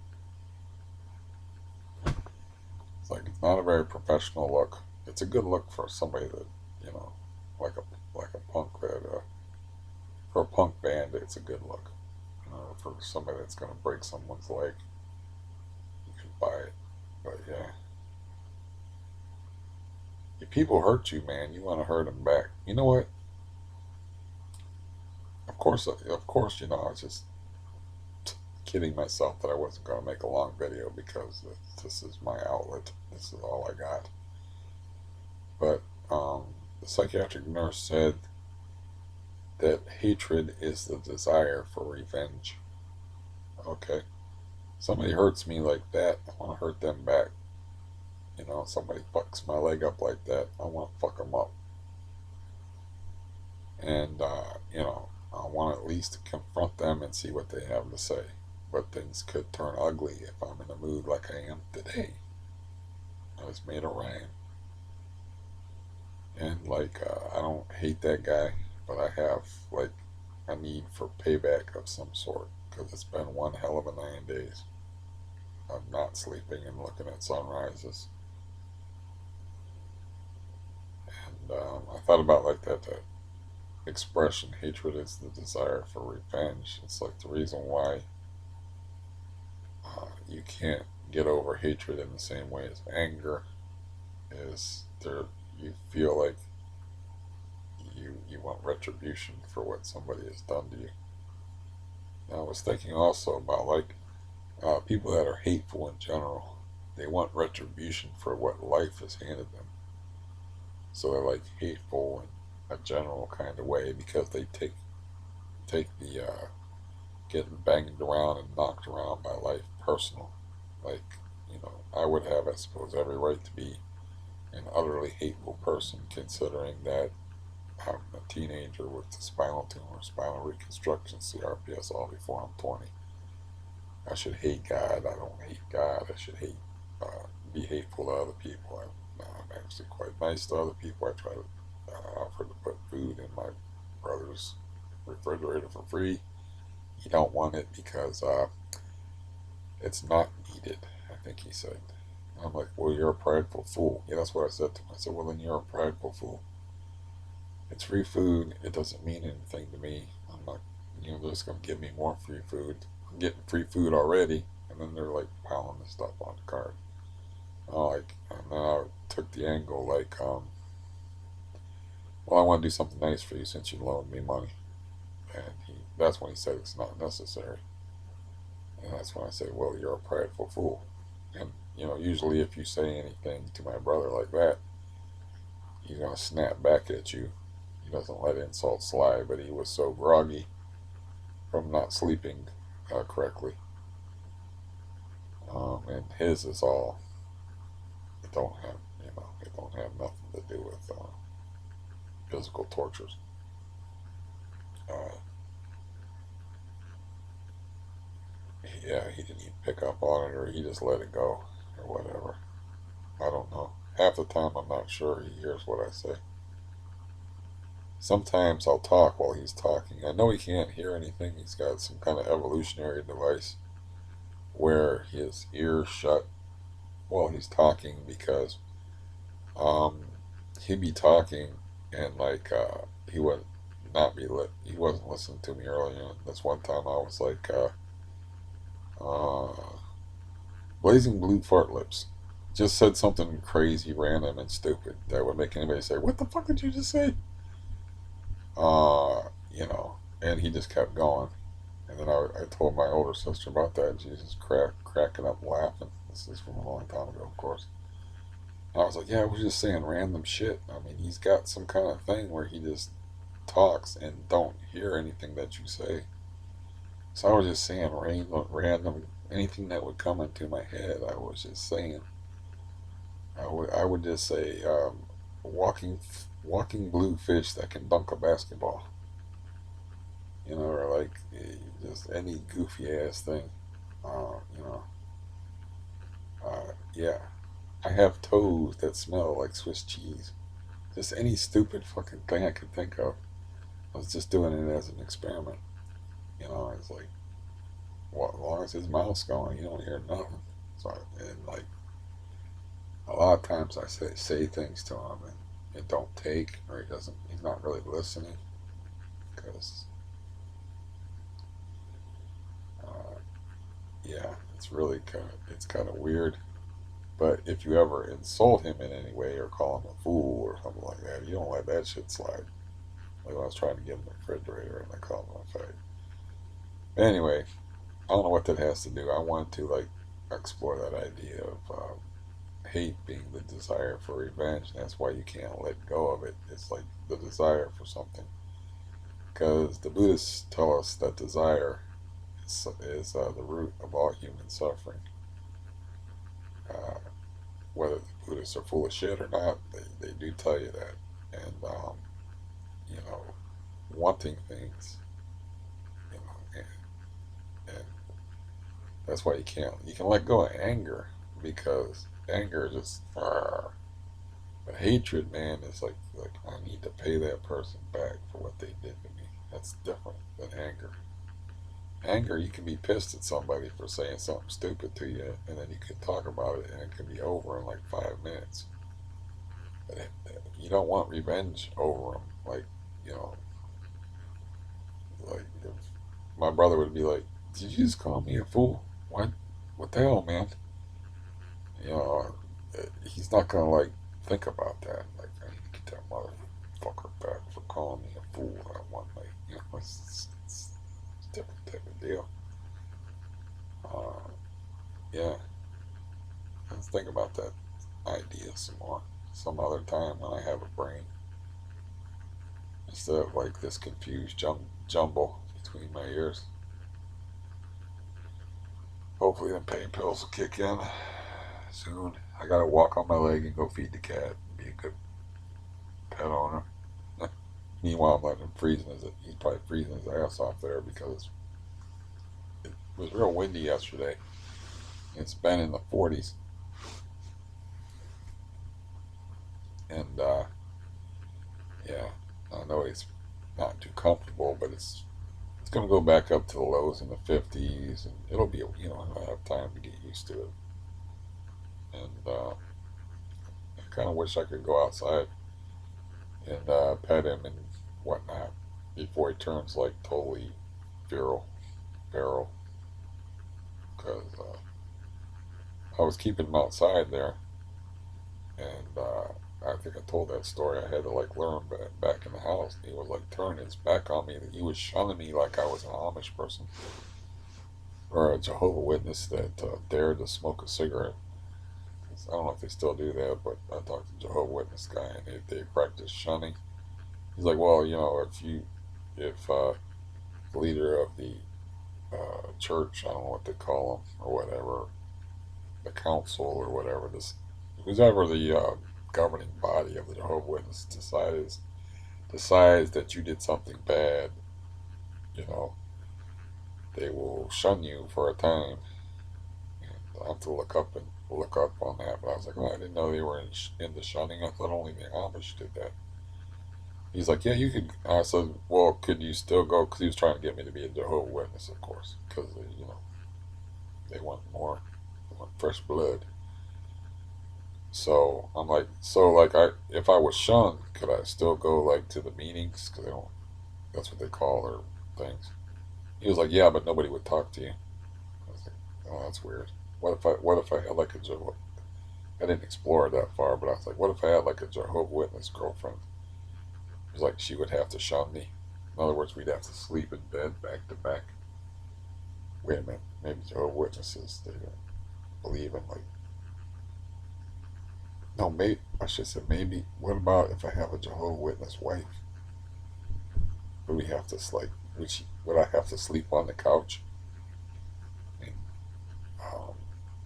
A: It's like it's not a very professional look. It's a good look for somebody that you know, like a punk that for a punk band. It's a good look. For somebody that's gonna break someone's leg, you can buy it. But yeah, if people hurt you, man, you want to hurt them back. You know what? Of course, you know, I was just kidding myself that I wasn't going to make a long video because this is my outlet. This is all I got. But the psychiatric nurse said that hatred is the desire for revenge. Okay, somebody hurts me like that, I want to hurt them back. You know, somebody fucks my leg up like that, I want to fuck them up. And you know, I want at least to confront them and see what they have to say. But things could turn ugly if I'm in a mood like I am today. I was made of Ryan, and like I don't hate that guy, but I have like a need for payback of some sort because it's been one hell of a 9 days of not sleeping and looking at sunrises. And I thought about like that expression, hatred is the desire for revenge. It's like the reason why you can't get over hatred in the same way as anger is there. You feel like you want retribution for what somebody has done to you. And I was thinking also about like people that are hateful in general. They want retribution for what life has handed them. So they're like hateful in a general kind of way because they take the getting banged around and knocked around by life personal. Like, you know, I would have, I suppose, every right to be an utterly hateful person, considering that I'm a teenager with the spinal tumor, spinal reconstruction, CRPS, all before I'm 20. I should hate God. I don't hate God. I should be hateful to other people. I'm actually quite nice to other people. I try to offer to put food in my brother's refrigerator for free. You don't want it because it's not needed, I think he said. And I'm like, well, you're a prideful fool. Yeah, that's what I said to him. I said, well, then you're a prideful fool. It's free food. It doesn't mean anything to me. I'm not, they're just going to give me more free food. I'm getting free food already. And then they're like piling the stuff on the card. And then I took the angle like, well, I want to do something nice for you since you loaned me money. And that's when he said it's not necessary. And that's when I said, well, you're a prideful fool. And, usually if you say anything to my brother like that, he's going to snap back at you. He doesn't let insults slide, but he was so groggy from not sleeping correctly. And his is all, it don't have, it don't have nothing to do with physical tortures. Uh, yeah, he didn't even pick up on it, or he just let it go, or whatever. I don't know. Half the time, I'm not sure he hears what I say. Sometimes I'll talk while he's talking. I know he can't hear anything. He's got some kind of evolutionary device where his ears shut while he's talking because um, he'd be talking and like he would not be lit. He wasn't listening to me earlier. This one time I was like, uh, blazing blue fart lips. Just said something crazy, random, and stupid that would make anybody say, "What the fuck did you just say?" And he just kept going. And then I told my older sister about that, and she was just cracking up laughing. This is from a long time ago, of course. And I was like, yeah, I was just saying random shit. I mean, he's got some kind of thing where he just talks and don't hear anything that you say. So I was just saying random anything that would come into my head. I was just saying. I would just say walking walking blue fish that can dunk a basketball, or like just any goofy ass thing. You know, yeah. I have toes that smell like Swiss cheese. Just any stupid fucking thing I could think of. I was just doing it as an experiment. It's like, well, as long as his mouth's going, you don't hear nothing. So, and like, a lot of times I say things to him and it don't take, or he's not really listening. Because, uh, yeah, it's kind of weird. But if you ever insult him in any way or call him a fool or something like that, you don't let that shit slide. Like when I was trying to get him the refrigerator and I called him a fag. Anyway, I don't know what that has to do. I wanted to like explore that idea of hate being the desire for revenge, and that's why you can't let go of it. It's like the desire for something, because the Buddhists tell us that desire is the root of all human suffering. Uh, Whether the Buddhists are full of shit or not, they do tell you that, and you know, wanting things, and that's why you can let go of anger because anger is just but hatred, man, is like I need to pay that person back for what they did to me. That's different than anger. Anger, you can be pissed at somebody for saying something stupid to you, and then you can talk about it, and it can be over in like 5 minutes. But you don't want revenge over them. Like, you know, like if my brother would be like, "Did you just call me a fool? What? What the hell, man?" You know, he's not gonna like think about that. Like, I need to get that motherfucker back for calling me a fool that one night. It's a different type of deal. Uh, yeah, let's think about that idea some more, some other time when I have a brain instead of like this confused jumble between my ears. Hopefully, them pain pills will kick in soon. I gotta walk on my leg and go feed the cat. Be a good pet owner. Meanwhile, I'm letting him he's probably freezing his ass off there because it was real windy yesterday. It's been in the 40s, and yeah, I know he's not too comfortable, but it's gonna go back up to the lows in the 50s, and it'll be he'll have time to get used to it. And I kind of wish I could go outside and pet him and whatnot before he turns like totally feral, feral. Because I was keeping him outside there, and I think I told that story. I had to like lure him back in the house. He was like turning his back on me. He was shunning me like I was an Amish person or a Jehovah Witness that dared to smoke a cigarette. I don't know if they still do that, but I talked to a Jehovah Witness guy, and they practice shunning. He's like, well, if the leader of the church, I don't know what they call them or whatever, the council or whatever, this whoever the governing body of the Jehovah Witness decides that you did something bad, you know, they will shun you for a time. And I have to look up on that. But I was like, oh, I didn't know they were into shunning. I thought only the Amish did that. He's like, yeah, you could. I said, well, could you still go? Because he was trying to get me to be a Jehovah Witness, of course, because they want more, they want fresh blood. So I'm like, if I was shunned, could I still go like to the meetings? Because they don't. That's what they call their things. He was like, yeah, but nobody would talk to you. I was like, oh, that's weird. What if I had like a Jehovah? I didn't explore it that far, but I was like, what if I had like a Jehovah Witness girlfriend? It was like she would have to shun me. In other words, we'd have to sleep in bed back to back. Wait a minute, maybe Jehovah Witnesses they don't believe in like no, maybe I should say maybe. What about if I have a Jehovah Witness wife? Would we have to like would I have to sleep on the couch? I mean, um,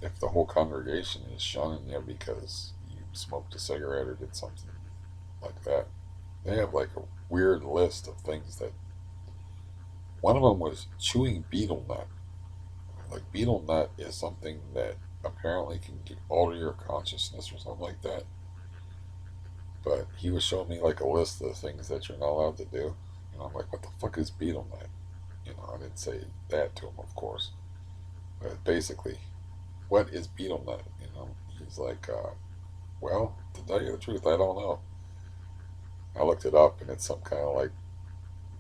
A: if the whole congregation is shunning you because you smoked a cigarette or did something like that, they have like a weird list of things that. One of them was chewing betel nut. Like betel nut is something that apparently can alter your consciousness or something like that. But he was showing me like a list of the things that you're not allowed to do. And I'm like, what the fuck is betel nut? I didn't say that to him, of course. But basically, what is betel nut? He's like, well, to tell you the truth, I don't know. I looked it up, and it's some kind of like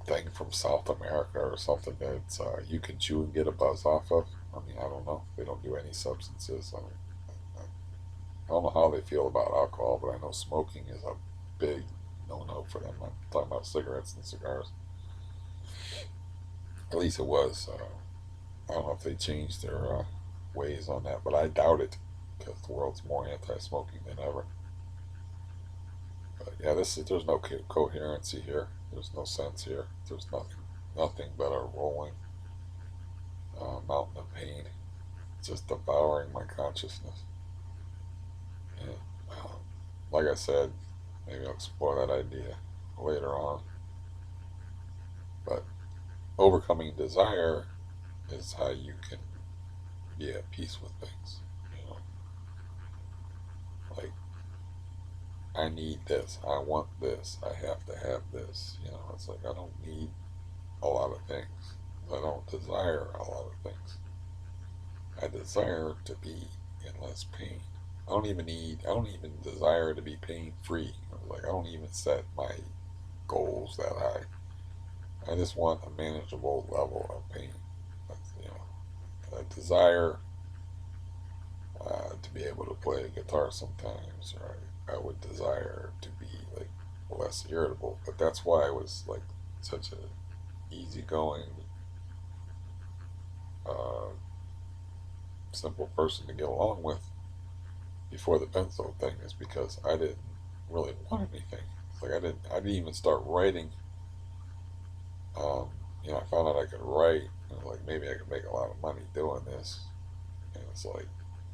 A: thing from South America or something that you can chew and get a buzz off of. I mean, I don't know. They don't do any substances. I don't know how they feel about alcohol, but I know smoking is a big no-no for them. I'm talking about cigarettes and cigars. At least it was. I don't know if they changed their ways on that, but I doubt it because the world's more anti-smoking than ever. But yeah, there's no coherency here. There's no sense here. There's nothing but a rolling mountain of pain, just devouring my consciousness. And like I said, maybe I'll explore that idea later on. But overcoming desire is how you can be at peace with things. You know, like I need this, I want this, I have to have this. It's like I don't need a lot of things. I don't desire a lot of things. I desire to be in less pain. I don't even desire to be pain free. Like I don't even set my goals that high. I just want a manageable level of pain. I desire to be able to play guitar sometimes, or I would desire to be like less irritable. But that's why I was like such a easygoing, uh, simple person to get along with before the benzo thing, is because I didn't really want anything. It's like I didn't even start writing. Um, I found out I could write. And like maybe I could make a lot of money doing this, and it's like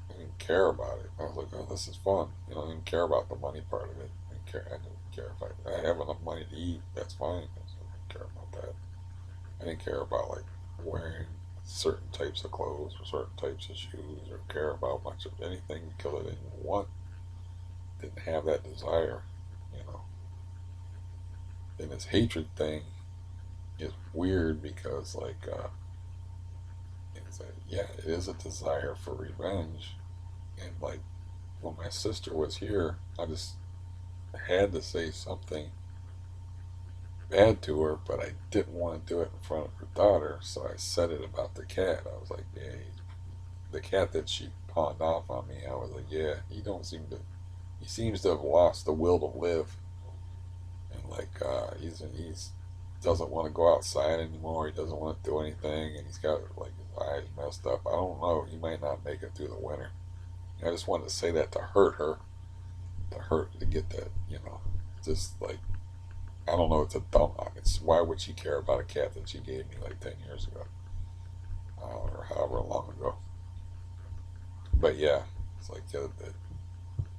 A: I didn't care about it. I was like, oh, this is fun. I didn't care about the money part of it. I didn't care if I have enough money to eat. That's fine. I didn't care about that. I didn't care about like wearing certain types of clothes or certain types of shoes or care about much of anything because I didn't have that desire. You know, and this hatred thing is weird because yeah, it is a desire for revenge, and like when my sister was here, I just had to say something bad to her, but I didn't want to do it in front of her daughter, so I said it about the cat. I was like, yeah, the cat that she pawned off on me. I was like, yeah, he seems to have lost the will to live, and like he's doesn't want to go outside anymore. He doesn't want to do anything, and he's got like his eyes messed up. I don't know. He might not make it through the winter. I just wanted to say that to hurt her, to get that, just like I don't know. It's a dumb. It's why would she care about a cat that she gave me like 10 years ago, or however long ago? But yeah, it's like the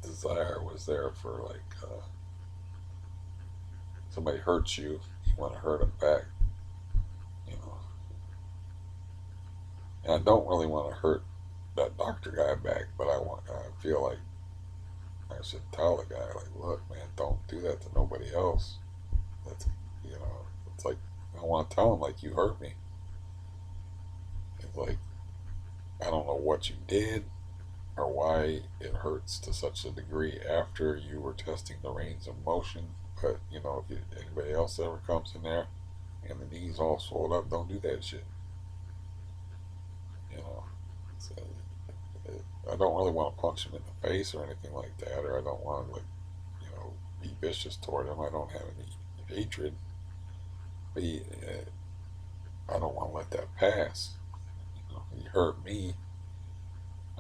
A: desire was there for like somebody hurts you, you want to hurt them back, you know. And I don't really want to hurt that doctor guy back, but I feel like I should tell the guy like, look, man, don't do that to nobody else. That's you know, it's like I want to tell him like you hurt me. It's like I don't know what you did or why it hurts to such a degree after you were testing the range of motion. But if anybody else ever comes in there and the knees all swelled up, don't do that shit. You know, so I don't really want to punch him in the face or anything like that, or I don't want to like be vicious toward him. I don't have any hatred, but I don't want to let that pass. He hurt me.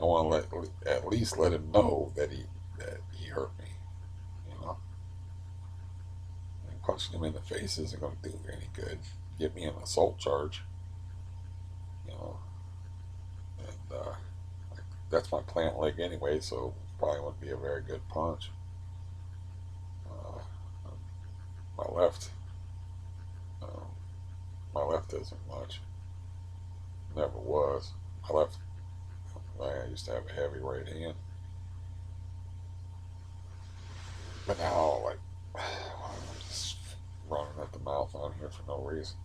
A: I want to at least let him know that he hurt me. You know, and punching him in the face isn't going to do any good. Get me an assault charge. You know, and that's my plant leg anyway, so probably wouldn't be a very good punch. Uh, My left, um, my left isn't much. Never was. My left, I used to have a heavy right hand, but now like I'm just running at the mouth on here for no reason.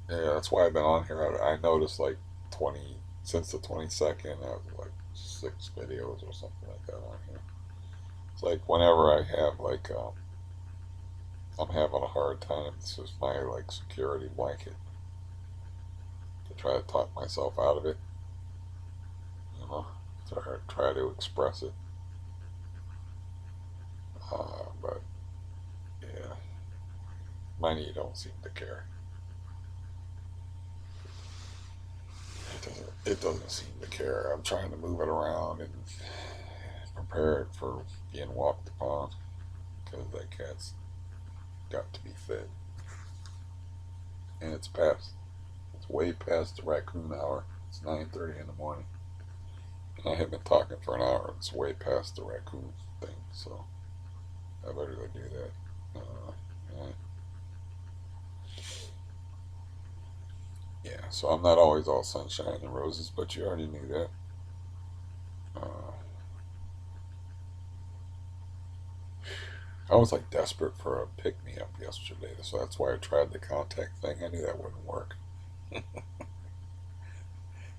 A: Yeah, that's why I've been on here. I noticed like 20 since the 22nd. I have like 6 videos or something like that on here. It's like whenever I have like I'm having a hard time. This is my like security blanket to try to talk myself out of it. You know, try to express it. But yeah, my knee don't seem to care. It doesn't seem to care. I'm trying to move it around and prepare it for being walked upon because that cat's got to be fed, and it's past. It's way past the raccoon hour. It's 9:30 in the morning, and I have been talking for an hour. It's way past the raccoon thing, so I better go do that. Yeah, yeah. So I'm not always all sunshine and roses, but you already knew that. Uh, I was like desperate for a pick me up yesterday, so that's why I tried the contact thing. I knew that wouldn't work. I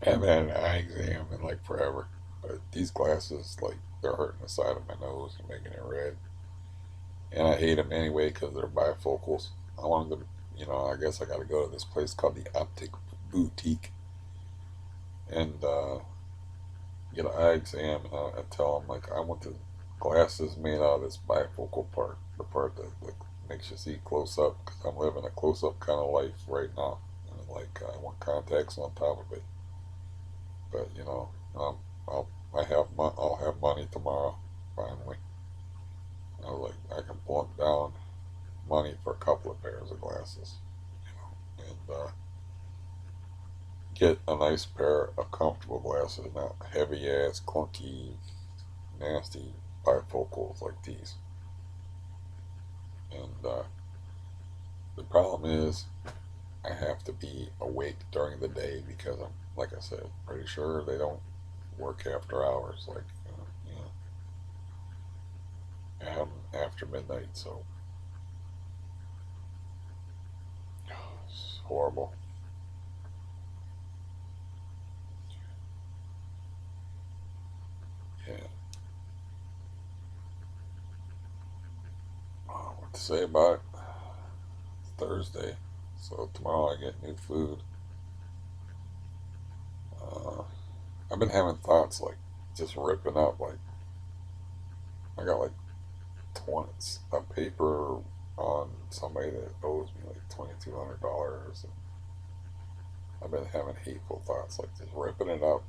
A: haven't had an eye exam in like forever, but these glasses, like, they're hurting the side of my nose and making it red. And I hate them anyway because they're bifocals. I wanted them, I guess I got to go to this place called the Optic Boutique and get an eye exam. And I tell them, like, I want the glasses made out of this bifocal part, the part that like, makes you see close up, because I'm living a close up kind of life right now. And like, I want contacts on top of it. But, I'll have money tomorrow, finally. I was like, I can plunk down money for a couple of pairs of glasses, and get a nice pair of comfortable glasses, not heavy ass, clunky, nasty bifocals like these. And the problem is, I have to be awake during the day because I'm, like I said, pretty sure they don't work after hours, like, after midnight. So it's horrible. Yeah. What to say about it? It's Thursday, so tomorrow I get new food. Uh, I've been having thoughts like just ripping up. Like, I got like 20 a paper on somebody that owes me like $2,200, and I've been having hateful thoughts like just ripping it up,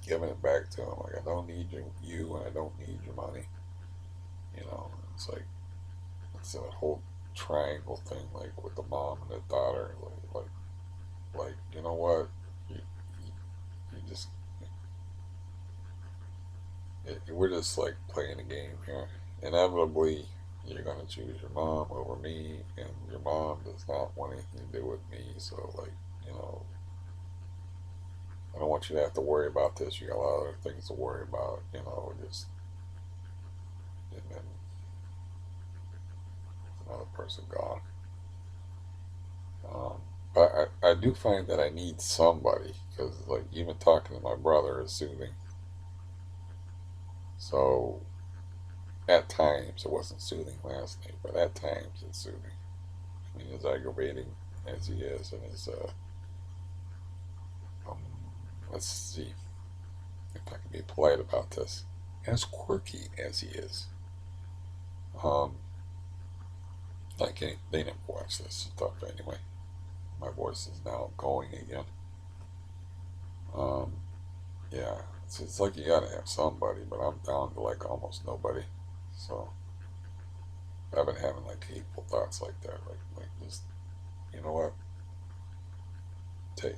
A: giving it back to him. Like, I don't need you, and I don't need your money. It's like it's a whole triangle thing, like with the mom and the daughter. Like, you know what? You just we're just like playing a game here. Inevitably, you're gonna choose your mom over me, and your mom does not want anything to do with me. So, like, you know, I don't want you to have to worry about this. You got a lot of other things to worry about. Just and then another person gone. Um, but I do find that I need somebody because, like, even talking to my brother is soothing. So at times it wasn't soothing last night, but at times it's soothing. I mean, as aggravating as he is, and as um, let's see if I can be polite about this, as quirky as he is. Um, like, they never watch this stuff anyway. My voice is now going again. Um, yeah, it's like you gotta have somebody, but I'm down to like almost nobody. So I've been having like hateful thoughts like that, like just, you know what, take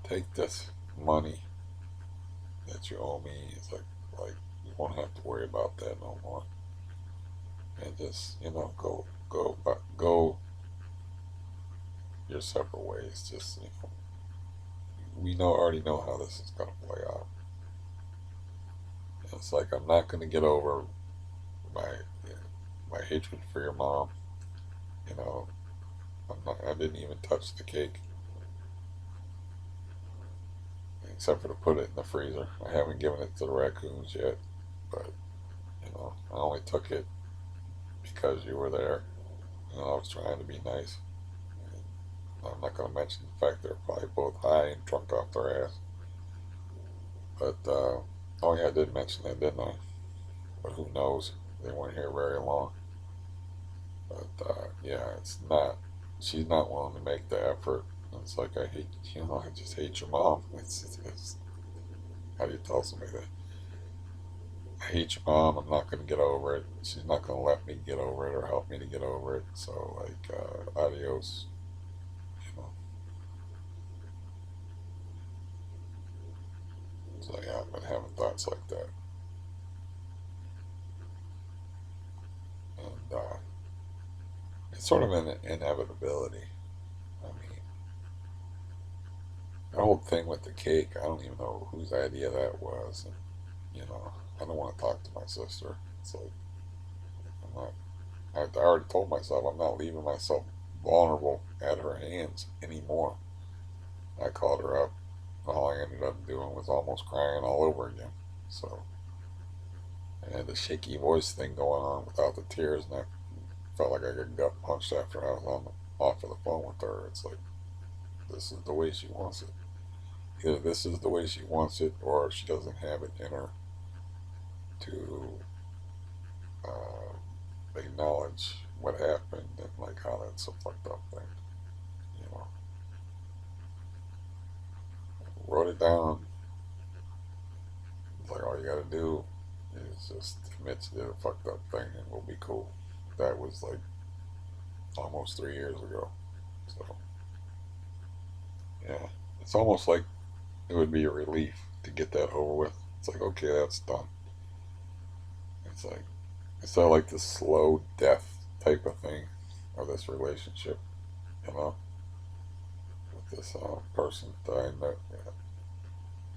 A: take this money that you owe me. It's like you won't have to worry about that no more, and just, go go your separate ways. Just we already know how this is gonna play out. It's like I'm not gonna get over my my hatred for your mom. You know, I didn't even touch the cake except for to put it in the freezer. I haven't given it to the raccoons yet, but I only took it because you were there. I was trying to be nice. And I'm not going to mention the fact they're probably both high and drunk off their ass. But oh yeah, I did mention that, didn't I? But who knows? They weren't here very long. But yeah, it's not. She's not willing to make the effort. It's like I hate, I just hate your mom. It's how do you tell somebody that? I hate your mom. I'm not going to get over it. She's not going to let me get over it or help me to get over it. So like, adios. You know. So yeah, I've been having thoughts like that, and it's sort of an inevitability. I mean, the whole thing with the cake. I don't even know whose idea that was, and I don't want to talk to my sister. It's like I'm not. I already told myself I'm not leaving myself vulnerable at her hands anymore. I called her up. All I ended up doing was almost crying all over again. So I had the shaky voice thing going on without the tears, and I felt like I got gut punched after I was off of the phone with her. It's like this is the way she wants it. Either this is the way she wants it, or she doesn't have it in her to acknowledge what happened and like how that's a fucked up thing. You know, wrote it down. It's like all you got to do is just admit you did a fucked up thing, and we'll be cool. That was like almost 3 years ago. So yeah, it's almost like it would be a relief to get that over with. It's like okay, that's done. It's like it's not like the slow death type of thing of this relationship, you know, with this person that I know. Yeah,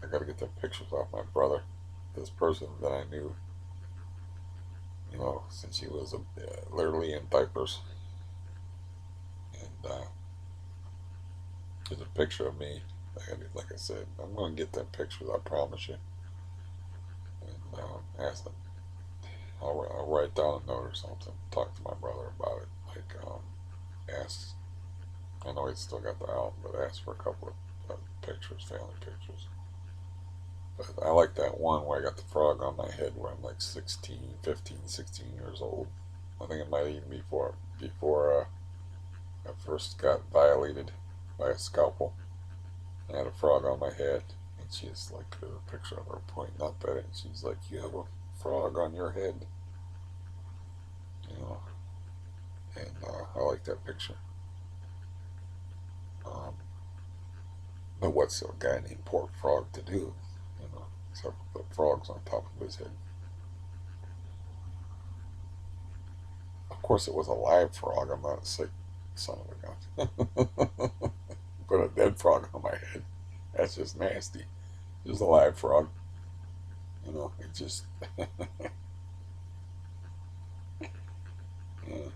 A: I got to get the pictures off my brother. This person that I knew, since he was literally in diapers, and there's a picture of me. Like I said, I'm gonna get them pictures. I promise you. And ask them. I'll write down a note or something. Talk to my brother about it. Like ask. I know he's still got the album, but ask for a couple of pictures, family pictures. But I like that one where I got the frog on my head where I'm like 16, 15, 16 years old. I think it might even be before I first got violated by a scalpel. I had a frog on my head, and she's like, there's a picture of her pointing up at it, and she's like, "You have a frog on your head," you know. And I like that picture. Um, but what's a guy named Pork Frog to do? Except for put frogs on top of his head. Of course, it was a live frog. I'm not a sick son of a gun. Put a dead frog on my head. That's just nasty. Just a live frog. It just. Yeah.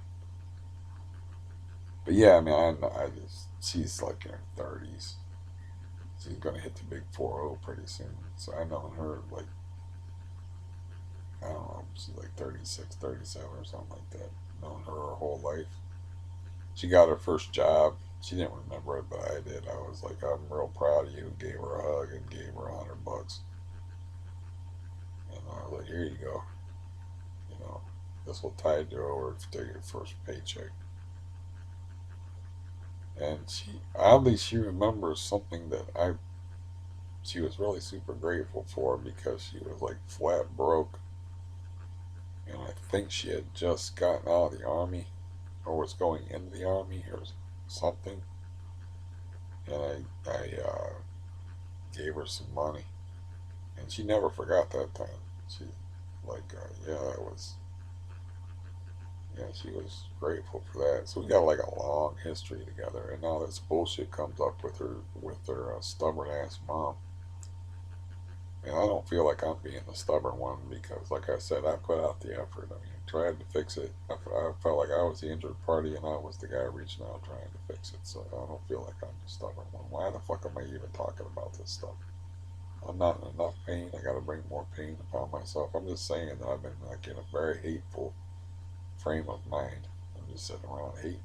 A: But yeah, I mean, I just. She's like in her 30s. She's going to hit the big 4-0 pretty soon. So I know her, like, I don't know, she's like 36, 37 or something like that. Known her whole life. She got her first job. She didn't remember it, but I did. I was like, I'm real proud of you. Gave her a hug and gave her $100. And I was like, here you go. You know, this will tide you over to your first paycheck. And she remembers something that she was really super grateful for because she was like flat broke. And I think she had just gotten out of the army or was going into the army or something. And I gave her some money. And she never forgot that time. She, like, yeah, that was Yeah, she was grateful for that. So we got like a long history together, and now this bullshit comes up with her stubborn ass mom. And I don't feel like I'm being the stubborn one because, like I said, I put out the effort. I mean, tried to fix it. I felt like I was the injured party and I was the guy reaching out trying to fix it. So I don't feel like I'm the stubborn one. Why the fuck am I even talking about this stuff? I'm not in enough pain. I got to bring more pain upon myself. I'm just saying that I've been like in a very hateful frame of mind. I'm just sitting around hating,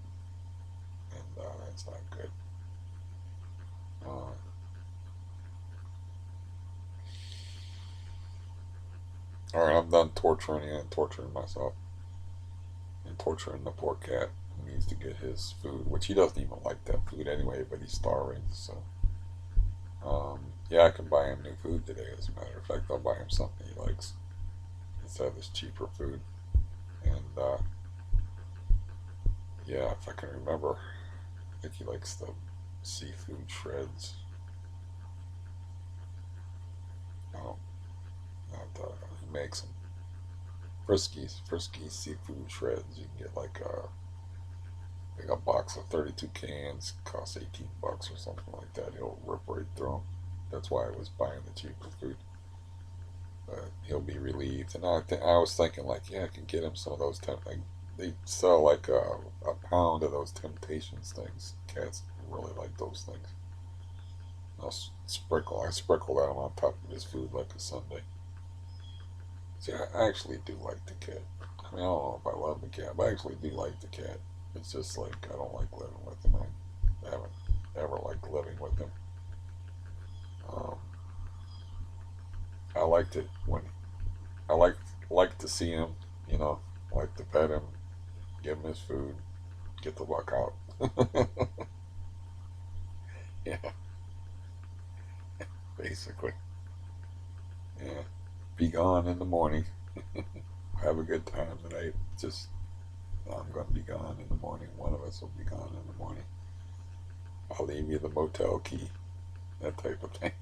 A: and it's not good. Uh, all right, I'm done torturing you and torturing myself and torturing the poor cat who needs to get his food, which he doesn't even like that food anyway, but he's starving. So, yeah, I can buy him new food today. As a matter of fact, I'll buy him something he likes instead of this cheaper food. And yeah, if I can remember, I think he likes the seafood shreds. No, not he makes them. Frisky seafood shreds. You can get like a box of 32 cans, costs 18 bucks or something like that. He'll rip right through them. That's why I was buying the cheaper food. But he'll be relieved. And I was thinking like, yeah, I can get him some of those like they sell like a pound of those Temptations things. Cats really like those things. I sprinkle that on top of his food like a sundae. See, I actually do like the cat. I mean, I don't know if I love the cat, but I actually do like the cat. It's just like I don't like living with him. I haven't ever liked living with him. Um, I liked it when I like to see him. You know, like to pet him, give him his food, get the fuck out. Yeah, basically. Yeah, be gone in the morning. Have a good time tonight. Just I'm gonna be gone in the morning. One of us will be gone in the morning. I'll leave you the motel key. That type of thing.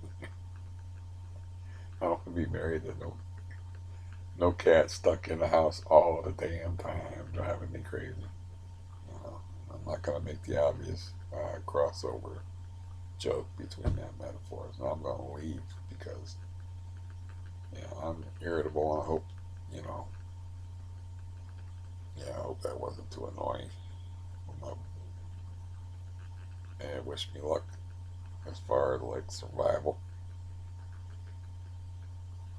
A: I don't want to be married to no cat stuck in the house all the damn time, driving me crazy. Uh, I'm not gonna make the obvious crossover joke between that metaphors. And I'm gonna leave because I'm irritable. And I hope you know. Yeah, I hope that wasn't too annoying. And wish me luck as far as like survival.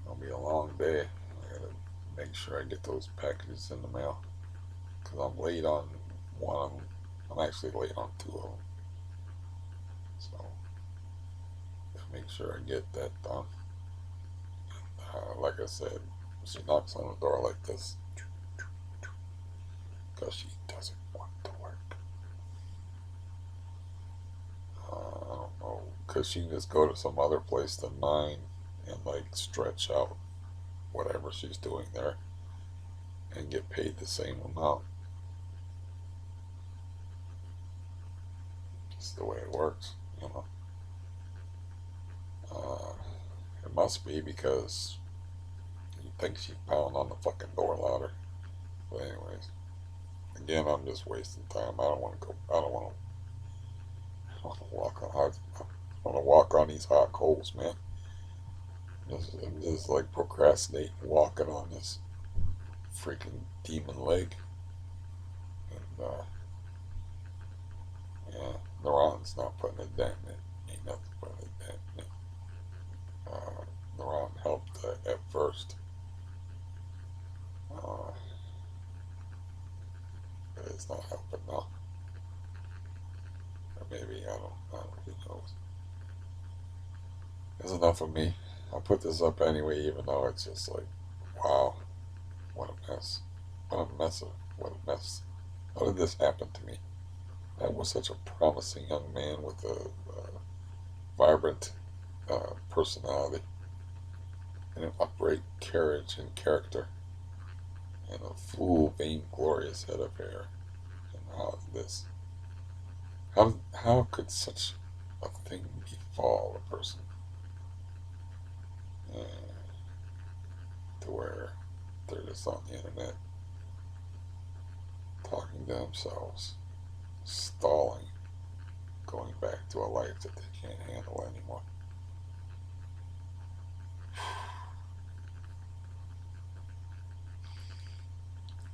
A: It'll be a long day. I gotta make sure I get those packages in the mail because I'm late on one of them. I'm actually late on two of them. So make sure I get that done. Like I said, she knocks on the door like this because she doesn't want to work. I don't know, because she can just go to some other place than mine and like stretch out whatever she's doing there and get paid the same amount. It's the way it works, you know. Uh, it must be because you think she pound on the fucking door louder. But anyways, again, I'm just wasting time. I don't want to go. I don't want to. I want to walk on hot. I want to walk on these hot coals, man. I'm just like procrastinating walking on this freaking demon leg. And yeah, Neuron's not putting a dent in it. Ain't nothing putting a dent in it. Neuron helped at first, uh, but it's not helping now. Or maybe I don't. Who knows? That's enough of me. I'll put this up anyway, even though it's just like, wow, what a mess. What a mess. What a mess. How did this happen to me? I was such a promising young man with a vibrant personality and an upright carriage and character and a full, vainglorious head of hair. And how is this? How could such a thing befall a person uh, to where they're just on the internet talking to themselves, stalling, going back to a life that they can't handle anymore.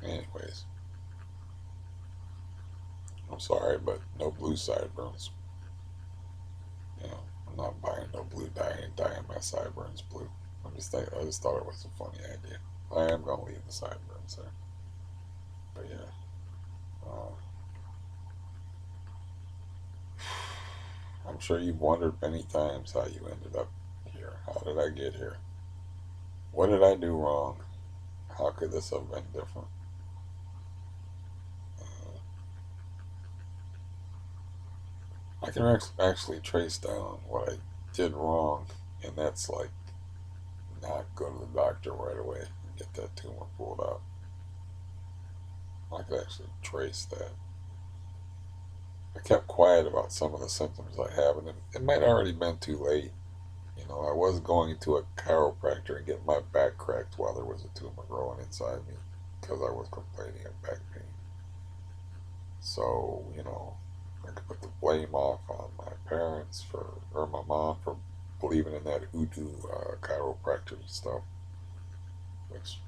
A: Anyways, I'm sorry, but no blue sideburns. You know, I'm not buying no blue dye and dyeing my sideburns blue. I just thought it was a funny idea. I am gonna leave the sideburns there, but yeah. Uh, I'm sure you've wondered many times how you ended up here. How did I get here? What did I do wrong? How could this have been different? Uh, I can actually trace down what I did wrong, and that's like not go to the doctor right away and get that tumor pulled out. I could actually trace that. I kept quiet about some of the symptoms I have, and it might already been too late. You know, I was going to a chiropractor and getting my back cracked while there was a tumor growing inside me because I was complaining of back pain. So, you know, I could put the blame off on my parents or my mom for believing in that hoodoo chiropractor stuff, which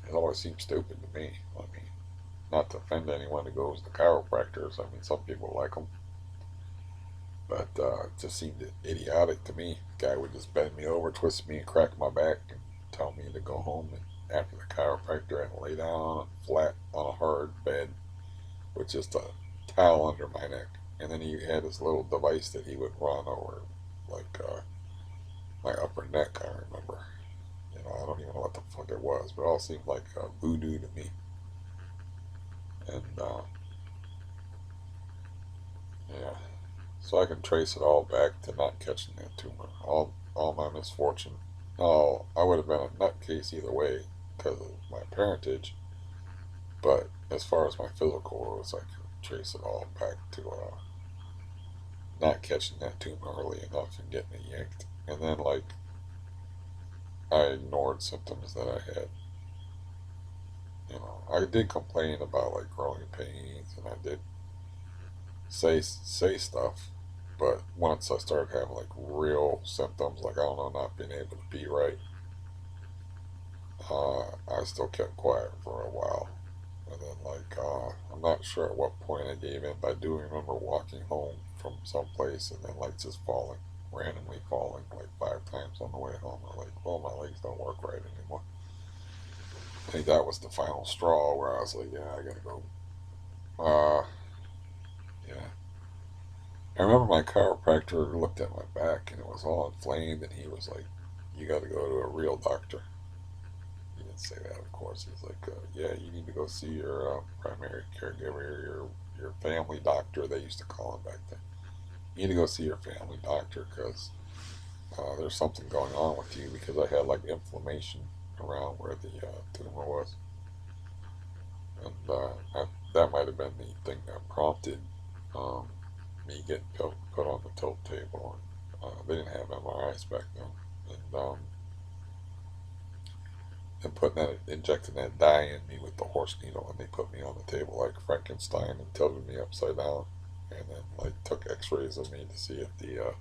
A: it always seems stupid to me. I mean, not to offend anyone who goes to chiropractors. I mean, some people like them, but it just seemed idiotic to me. The guy would just bend me over, twist me, and crack my back, and tell me to go home. And after the chiropractor, I'd lay down flat on a hard bed with just a towel under my neck. And then he had this little device that he would run over, like my upper neck. I remember. You know, I don't even know what the fuck it was, but it all seemed like voodoo to me. And yeah, so I can trace it all back to not catching that tumor. All my misfortune. Oh, I would have been a nutcase either way because of my parentage. But as far as my physical goes, I can trace it all back to not catching that tumor early enough and getting it yanked. And then, like, I ignored symptoms that I had. You know, I did complain about like growing pains, and I did say stuff. But once I started having like real symptoms, like I don't know, not being able to be right, I still kept quiet for a while. And then, like, I'm not sure at what point I gave in, but I do remember walking home from someplace and then, like, just falling, randomly falling, like, 5 times on the way home. I'm like, well, my legs don't work right anymore. I think that was the final straw where I was like, yeah, I gotta go. Uh, yeah. I remember my chiropractor looked at my back and it was all inflamed, and he was like, you gotta go to a real doctor. He didn't say that, of course. He's like, yeah, you need to go see your primary caregiver, your family doctor. They used to call him back then. You need to go see your family doctor because there's something going on with you, because I had like inflammation around where the tumor was, and that might have been the thing that prompted um, me getting put on the tilt table. They didn't have MRIs back then, and putting that injecting that dye in me with the horse needle, and they put me on the table like Frankenstein and tilted me upside down, and then like took X-rays of me to see if the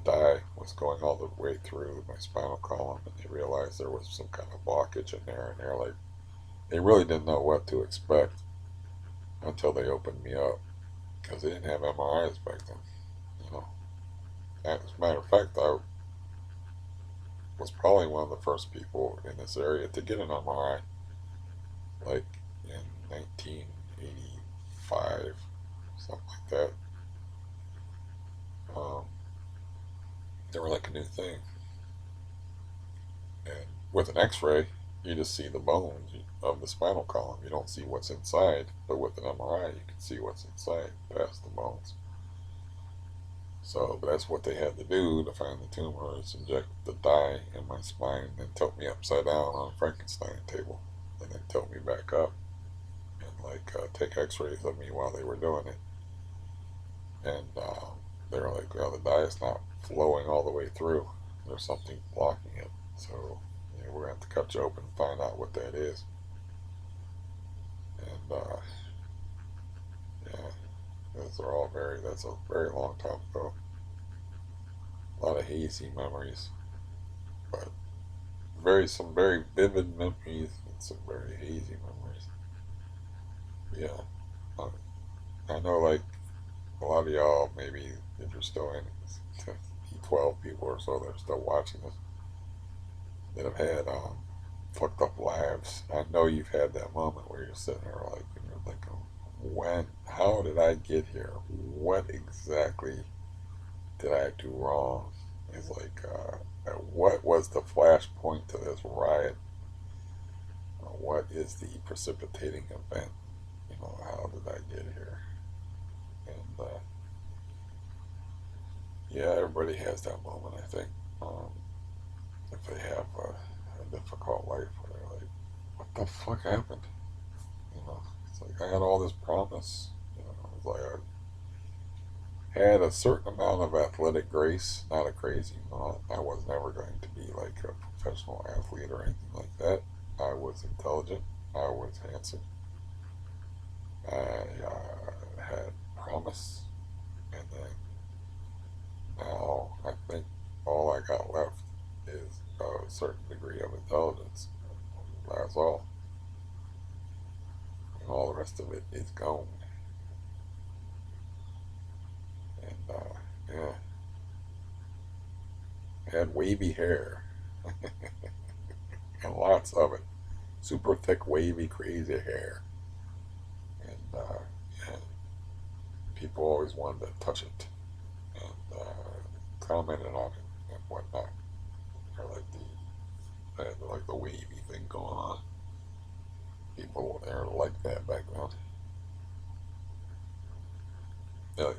A: dye was going all the way through my spinal column, and they realized there was some kind of blockage in there, and they're like, they really didn't know what to expect until they opened me up, because they didn't have MRIs back then, you know. As a matter of fact, I was probably one of the first people in this area to get an MRI, like in 1985, something like that. Um, they were like a new thing. And with an x ray, you just see the bones of the spinal column. You don't see what's inside, but with an MRI, you can see what's inside past the bones. So that's what they had to do to find the tumor, is inject the dye in my spine and then tilt me upside down on a Frankenstein table, and then tilt me back up and like take X-rays of me while they were doing it. And they were like, "Well, the dye is not flowing all the way through. There's something blocking it. So we're gonna have to cut you open and find out what that is." And yeah, those are all very. That's a very long time ago. A lot of hazy memories, but some very vivid memories and some very hazy memories. Yeah, I, I know like a lot of y'all maybe if you're still in 12 people or so that are still watching this that have had fucked up lives. I know you've had that moment where you're sitting there like and you're thinking, when, how did I get here? What exactly did I do wrong? It's like, what was the flashpoint to this riot? What is the precipitating event? How did I get here? And yeah, everybody has that moment, I think. Um, if they have a difficult life where they're like, what the fuck happened? It's like I had all this promise. It's like I had a certain amount of athletic grace, not a crazy amount. I was never going to be like a professional athlete or anything like that. I was intelligent. I was handsome. I had promise, and then now I think all I got left is a certain degree of intelligence. That's all. And all the rest of it is gone. And yeah, I had wavy hair and lots of it. Super thick, wavy, crazy hair. And yeah, people always wanted to touch it and commented on it and whatnot. Or like like the wavy thing going on. People there like that back then.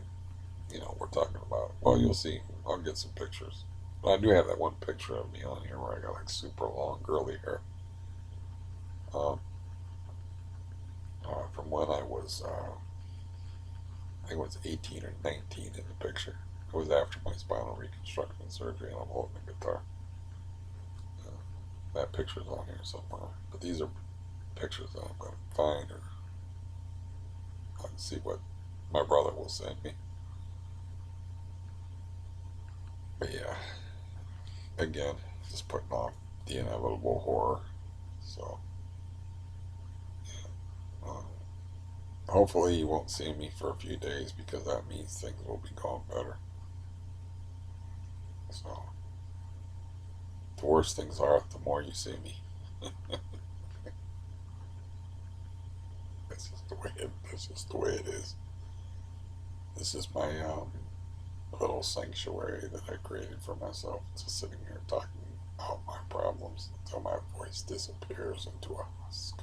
A: Yeah, we're talking about. Well, you'll see. I'll get some pictures. But I do have that one picture of me on here where I got like super long curly hair. Um, from when I think it was 18 or 19 in the picture. It was after my spinal reconstruction surgery, and I'm holding a guitar. Uh, that picture's on here somewhere. But these are pictures that I'm going to find, or I can see what my brother will send me. But yeah, again, just putting off the inevitable horror. So, um, hopefully, you won't see me for a few days because that means things will be going better. So, the worse things are, the more you see me. That's just the way it is. This is my little sanctuary that I created for myself, just sitting here talking about my problems until my voice disappears into a husk.